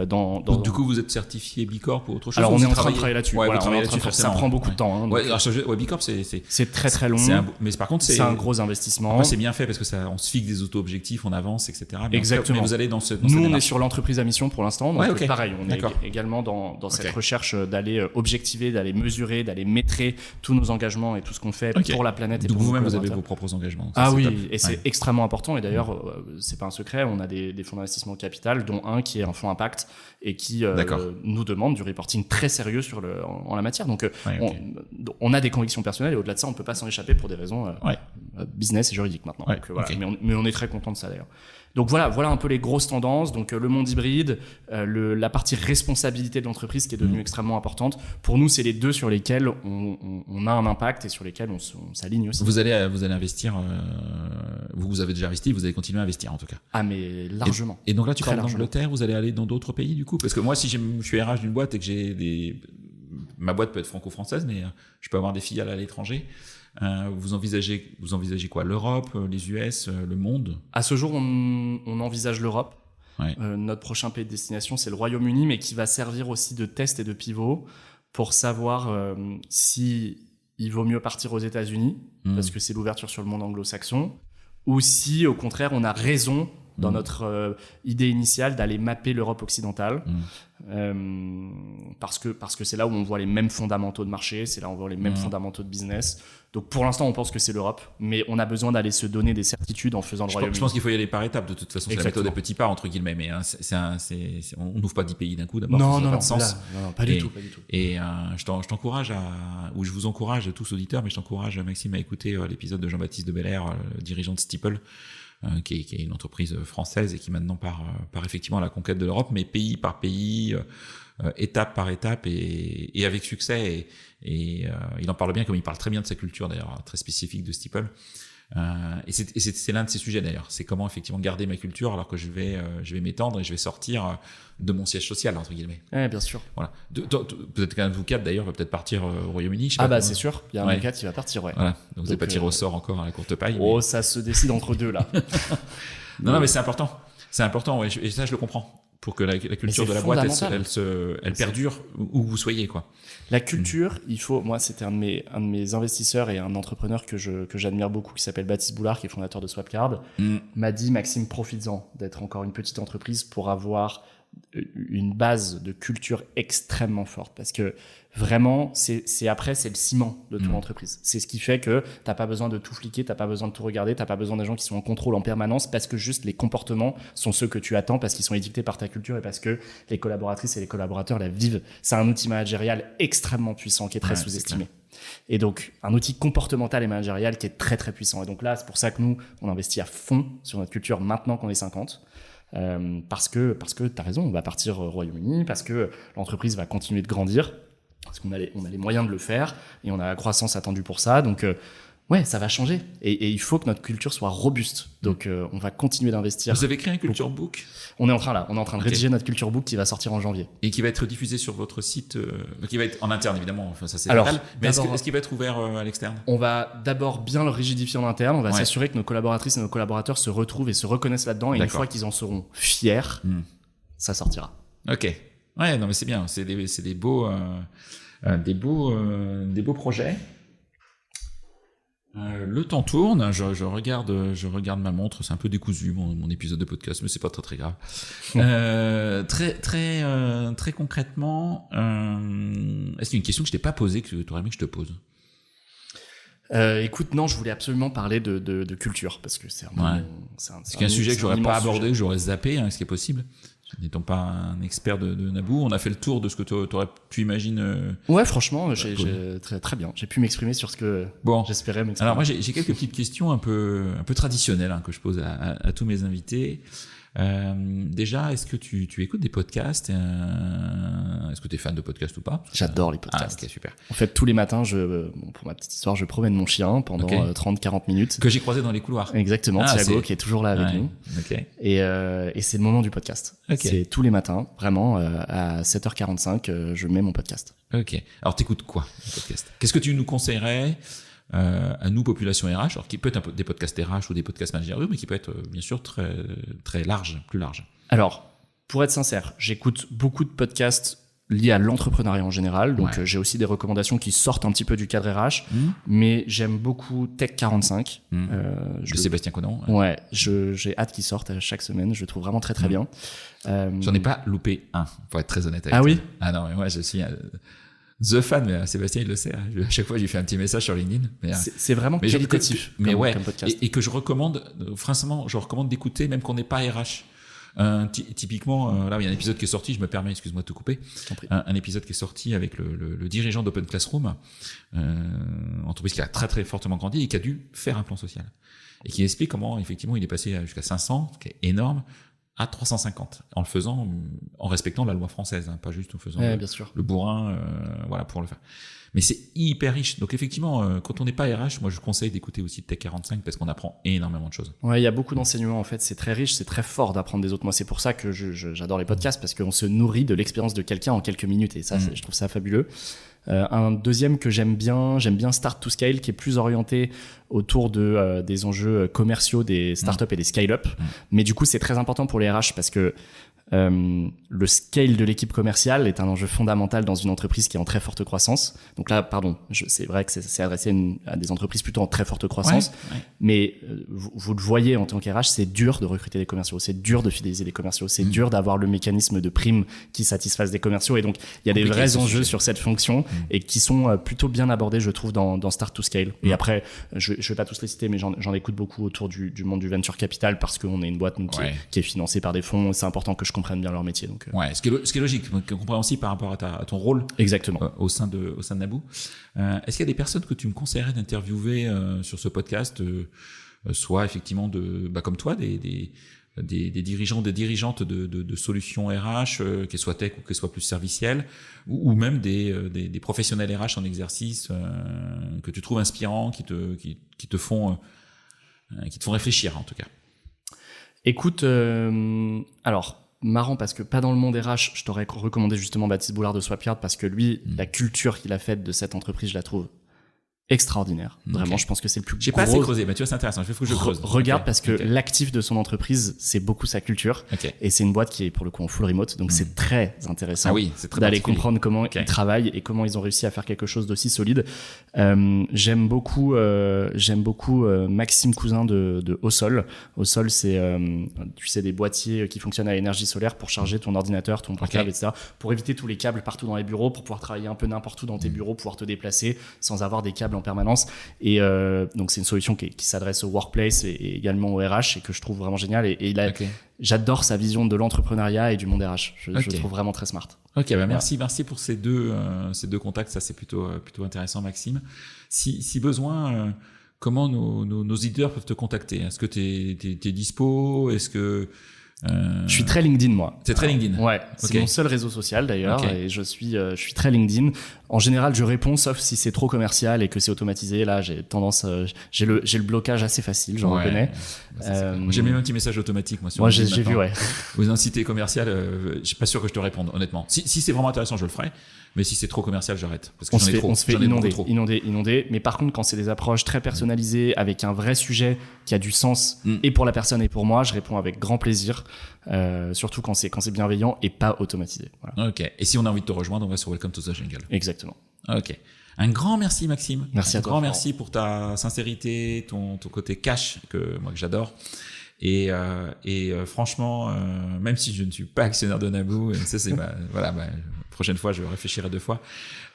donc du coup vous êtes certifié B Corp ou autre chose? Alors on est en train de travailler là-dessus. Ouais, voilà, ça prend beaucoup de temps. Hein, B Corp c'est très très long. Mais par contre c'est un gros investissement. Après, c'est bien fait parce que on se fixe des auto-objectifs, on avance, etc. Mais exactement. Mais vous allez dans nous on est sur l'entreprise à mission pour l'instant. Donc pareil, on est également dans cette recherche d'aller objectiver, d'aller mesurer, d'aller maîtrer tous nos engagements et tout ce qu'on fait pour la planète. Donc vous-même vous avez vos propres engagements. Ça, oui, et c'est extrêmement important. Et d'ailleurs, c'est pas un secret, on a des fonds d'investissement au capital, dont un qui est un fonds impact et qui nous demande du reporting très sérieux en la matière. Donc on a des convictions personnelles et au-delà de ça, on peut pas s'en échapper pour des raisons business et juridiques maintenant. Donc, voilà. Mais on est très content de ça d'ailleurs. Donc voilà un peu les grosses tendances. Donc le monde hybride, la partie responsabilité de l'entreprise qui est devenue extrêmement importante. Pour nous, c'est les deux sur lesquels on a un impact et sur lesquels on s'aligne aussi. Vous allez investir. Vous avez déjà investi, vous allez continuer à investir en tout cas. Ah mais largement. Et donc là, tu parles d'Angleterre. Vous allez aller dans d'autres pays du coup? Parce que moi, si je suis RH d'une boîte et que ma boîte peut être franco-française, mais je peux avoir des filiales à l'étranger. Vous envisagez quoi? L'Europe, les US, le monde? À ce jour, on envisage l'Europe. Ouais. Notre prochain pays de destination, c'est le Royaume-Uni, mais qui va servir aussi de test et de pivot pour savoir si il vaut mieux partir aux États-Unis, parce que c'est l'ouverture sur le monde anglo-saxon, ou si, au contraire, on a raison dans notre idée initiale d'aller mapper l'Europe occidentale, parce que c'est là où on voit les mêmes fondamentaux de marché, c'est là où on voit les mêmes fondamentaux de business. Donc pour l'instant, on pense que c'est l'Europe, mais on a besoin d'aller se donner des certitudes en faisant le Royaume-Uni. Je pense qu'il faut y aller par étapes, de toute façon. C'est la méthode des petits pas, entre guillemets, mais on n'ouvre pas 10 pays d'un coup, d'abord. Non, pas de sens. Non, pas du tout. Et je t'encourage ou je vous encourage à tous auditeurs, mais je t'encourage, Maxime, à écouter l'épisode de Jean-Baptiste de Belair, le dirigeant de Steeple, qui est une entreprise française et qui maintenant part effectivement à la conquête de l'Europe, mais pays par pays, étape par étape et avec succès. Et il en parle bien, comme il parle très bien de sa culture d'ailleurs, très spécifique de Steeple. Et c'est l'un de ces sujets d'ailleurs. C'est comment effectivement garder ma culture alors que je vais m'étendre et je vais sortir de mon siège social, entre guillemets. Ouais, bien sûr. Voilà. Peut-être qu'un de vous quatre d'ailleurs va peut-être partir au Royaume-Uni. C'est sûr. Il y a un de quatre qui va partir, ouais. Voilà. Donc vous n'allez pas tirer au sort encore à la courte paille. Oh, ça se décide entre deux là. Non, mais c'est important. C'est important, ouais, et ça je le comprends. Pour que la culture de la boîte, elle perdure où vous soyez, quoi. La culture, moi, c'était un de mes investisseurs et un entrepreneur que j'admire beaucoup, qui s'appelle Baptiste Boulard, qui est fondateur de Swapcard, m'a dit, Maxime, profites-en d'être encore une petite entreprise pour avoir une base de culture extrêmement forte, parce que vraiment, c'est le ciment de ton entreprise. C'est ce qui fait que t'as pas besoin de tout fliquer, t'as pas besoin de tout regarder, t'as pas besoin des gens qui sont en contrôle en permanence, parce que juste les comportements sont ceux que tu attends, parce qu'ils sont édictés par ta culture et parce que les collaboratrices et les collaborateurs la vivent. C'est un outil managérial extrêmement puissant qui est très sous-estimé. Et donc, un outil comportemental et managérial qui est très très puissant. Et donc là, c'est pour ça que nous, on investit à fond sur notre culture maintenant qu'on est 50. Parce que t'as raison, on va partir au Royaume-Uni, parce que l'entreprise va continuer de grandir, parce qu'on a les moyens de le faire et on a la croissance attendue pour ça. Donc ouais, ça va changer et il faut que notre culture soit robuste. Donc on va continuer d'investir. Vous avez créé un culture book? On est en train de rédiger notre culture book qui va sortir en janvier et qui va être diffusé sur votre site, qui va être en interne évidemment. Enfin ça c'est local. Mais est-ce qu'il va être ouvert à l'externe? On va d'abord bien le rigidifier en interne. On va s'assurer que nos collaboratrices et nos collaborateurs se retrouvent et se reconnaissent là-dedans. Et une fois qu'ils en seront fiers, ça sortira. Ok. Ouais, non mais c'est bien. C'est des beaux projets. Le temps tourne, je regarde ma montre, c'est un peu décousu mon épisode de podcast, mais c'est pas très très grave. Très concrètement, est-ce qu'il y a une question que je t'ai pas posée que tu aurais aimé que je te pose? Écoute, non, je voulais absolument parler de culture, parce que c'est un sujet que j'aurais pas abordé, que j'aurais zappé, ce qui est possible. N'étant pas un expert de Naboo, on a fait le tour de ce que tu aurais pu imaginer. Ouais, franchement, j'ai très bien. J'ai pu m'exprimer sur ce que j'espérais m'exprimer. Alors moi, j'ai quelques petites questions un peu traditionnelles que je pose à tous mes invités. Déjà, est-ce que tu écoutes des podcasts? Est-ce que tu es fan de podcasts ou pas? J'adore les podcasts. Ok, super. En fait, tous les matins, pour ma petite histoire, je promène mon chien pendant 30-40 minutes. Que j'ai croisé dans les couloirs. Exactement, Thiago, qui est toujours là avec nous. Okay. Et c'est le moment du podcast. Okay. C'est tous les matins, vraiment, à 7h45, je mets mon podcast. Ok. Alors, t'écoutes quoi, le podcast? Qu'est-ce que tu nous conseillerais à nous, population RH, alors qui peut être des podcasts RH ou des podcasts managériaux, mais qui peut être bien sûr très, très large, plus large. Alors, pour être sincère, j'écoute beaucoup de podcasts liés à l'entrepreneuriat en général, donc j'ai aussi des recommandations qui sortent un petit peu du cadre RH, mais j'aime beaucoup Tech 45. De Sébastien Conan. Ouais, j'ai hâte qu'il sorte chaque semaine, je le trouve vraiment très très bien. J'en ai pas loupé un, pour être très honnête avec toi. Oui? Ah non, mais moi je suis The fan, mais Sébastien il le sait. À chaque fois, je lui fais un petit message sur LinkedIn. C'est vraiment qualitatif. Comme podcast. Et que je recommande, franchement, je recommande d'écouter, même qu'on n'est pas RH. Typiquement, là, il y a un épisode qui est sorti. Je me permets, excuse-moi de te couper. Un épisode qui est sorti avec le dirigeant d'Open Classroom, entreprise qui a très très fortement grandi et qui a dû faire un plan social et qui explique comment effectivement il est passé jusqu'à 500, ce qui est énorme, à 350, en le faisant, en respectant la loi française, pas juste en faisant le bourrin, pour le faire. Mais c'est hyper riche. Donc effectivement, quand on n'est pas RH, moi je conseille d'écouter aussi Tech 45 parce qu'on apprend énormément de choses. Ouais, il y a beaucoup d'enseignements en fait. C'est très riche, c'est très fort d'apprendre des autres. Moi, c'est pour ça que j'adore les podcasts, parce qu'on se nourrit de l'expérience de quelqu'un en quelques minutes et ça, je trouve ça fabuleux. Un deuxième que j'aime bien Start to Scale, qui est plus orienté autour des enjeux commerciaux des startups et des scale-up. Mais du coup, c'est très important pour les RH parce que le scale de l'équipe commerciale est un enjeu fondamental dans une entreprise qui est en très forte croissance. Donc là, c'est vrai que c'est adressé à des entreprises plutôt en très forte croissance, mais vous le voyez en tant qu'RH, c'est dur de recruter des commerciaux, c'est dur de fidéliser des commerciaux, c'est dur d'avoir le mécanisme de prime qui satisfasse des commerciaux, et donc il y a des vrais enjeux sur cette fonction et qui sont plutôt bien abordés, je trouve, dans Start to Scale. Et après, je vais pas tous les citer, mais j'en écoute beaucoup autour du monde du venture capital parce qu'on est une boîte qui est financée par des fonds. C'est important que je comprennent bien leur métier. Donc, ce qui est logique, compréhensible par rapport à ton rôle. Exactement. Au sein de Naboo. Est-ce qu'il y a des personnes que tu me conseillerais d'interviewer sur ce podcast, soit effectivement comme toi, des dirigeants, des dirigeantes de solutions RH, qu'elles soient tech ou qu'elles soient plus servicielles, ou même des professionnels RH en exercice que tu trouves inspirants, qui te font réfléchir en tout cas. Écoute, alors marrant parce que pas dans le monde RH, je t'aurais recommandé justement Baptiste Boulard de Swapyard parce que lui, la culture qu'il a faite de cette entreprise, je la trouve extraordinaire. Vraiment, je pense que c'est le plus gros. J'ai pas assez creusé, mais tu vois, c'est intéressant. Il faut que je creuse. Regarde, parce que l'actif de son entreprise, c'est beaucoup sa culture. Et c'est une boîte qui est pour le coup en full remote. Donc c'est très intéressant d'aller comprendre comment ils travaillent et comment ils ont réussi à faire quelque chose d'aussi solide. J'aime beaucoup Maxime Cousin de Osol. Osol, c'est, tu sais, des boîtiers qui fonctionnent à l'énergie solaire pour charger ton ordinateur, ton portable, etc. Pour éviter tous les câbles partout dans les bureaux, pour pouvoir travailler un peu n'importe où dans tes bureaux, pouvoir te déplacer sans avoir des câbles en permanence. Et donc c'est une solution qui s'adresse au workplace et également au RH et que je trouve vraiment génial. Et j'adore sa vision de l'entrepreneuriat et du monde RH. Je le trouve vraiment très smart. Merci pour ces deux contacts. Ça c'est plutôt intéressant, Maxime. Si besoin, comment nos auditeurs peuvent te contacter? Est-ce que t'es dispo? Est-ce que Je suis très LinkedIn, moi. C'est très LinkedIn. Ouais, c'est mon seul réseau social d'ailleurs, et je suis très LinkedIn. En général, je réponds, sauf si c'est trop commercial et que c'est automatisé. Là, j'ai tendance, j'ai le blocage assez facile, j'en reconnais. J'ai mis un petit message automatique, moi. Moi, j'ai vu, Aux incités commerciales, je suis pas sûr que je te réponde, honnêtement. Si c'est vraiment intéressant, je le ferai. Mais si c'est trop commercial, j'arrête. Parce que on se fait inonder. Mais par contre, quand c'est des approches très personnalisées, avec un vrai sujet qui a du sens, et pour la personne et pour moi, je réponds avec grand plaisir. Surtout quand c'est bienveillant et pas automatisé. Voilà. Ok. Et si on a envie de te rejoindre, on va sur Welcome to the Jungle. Exactement. Ok. Un grand merci, Maxime. Merci à toi. Un grand merci pour ta sincérité, ton côté cash que j'adore. Et franchement, même si je ne suis pas actionnaire de Naboo, ça c'est prochaine fois je réfléchirai 2 fois.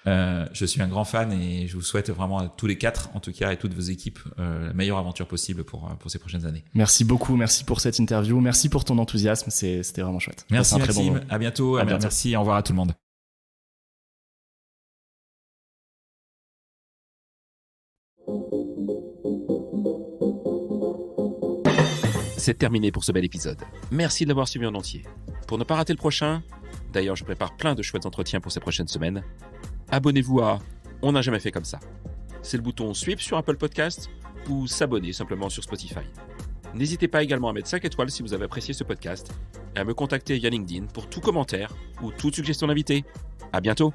Je suis un grand fan et je vous souhaite vraiment à tous les 4, en tout cas, et toutes vos équipes, la meilleure aventure possible pour ces prochaines années. Merci beaucoup, merci pour cette interview, merci pour ton enthousiasme, c'était vraiment chouette. Merci Maxime, à bientôt. Merci, au revoir à tout le monde. C'est terminé pour ce bel épisode. Merci de l'avoir suivi en entier. Pour ne pas rater le prochain, d'ailleurs je prépare plein de chouettes entretiens pour ces prochaines semaines, abonnez-vous à On n'a jamais fait comme ça. C'est le bouton Suivre sur Apple Podcast ou s'abonner simplement sur Spotify. N'hésitez pas également à mettre 5 étoiles si vous avez apprécié ce podcast et à me contacter via LinkedIn pour tout commentaire ou toute suggestion d'invité. À bientôt.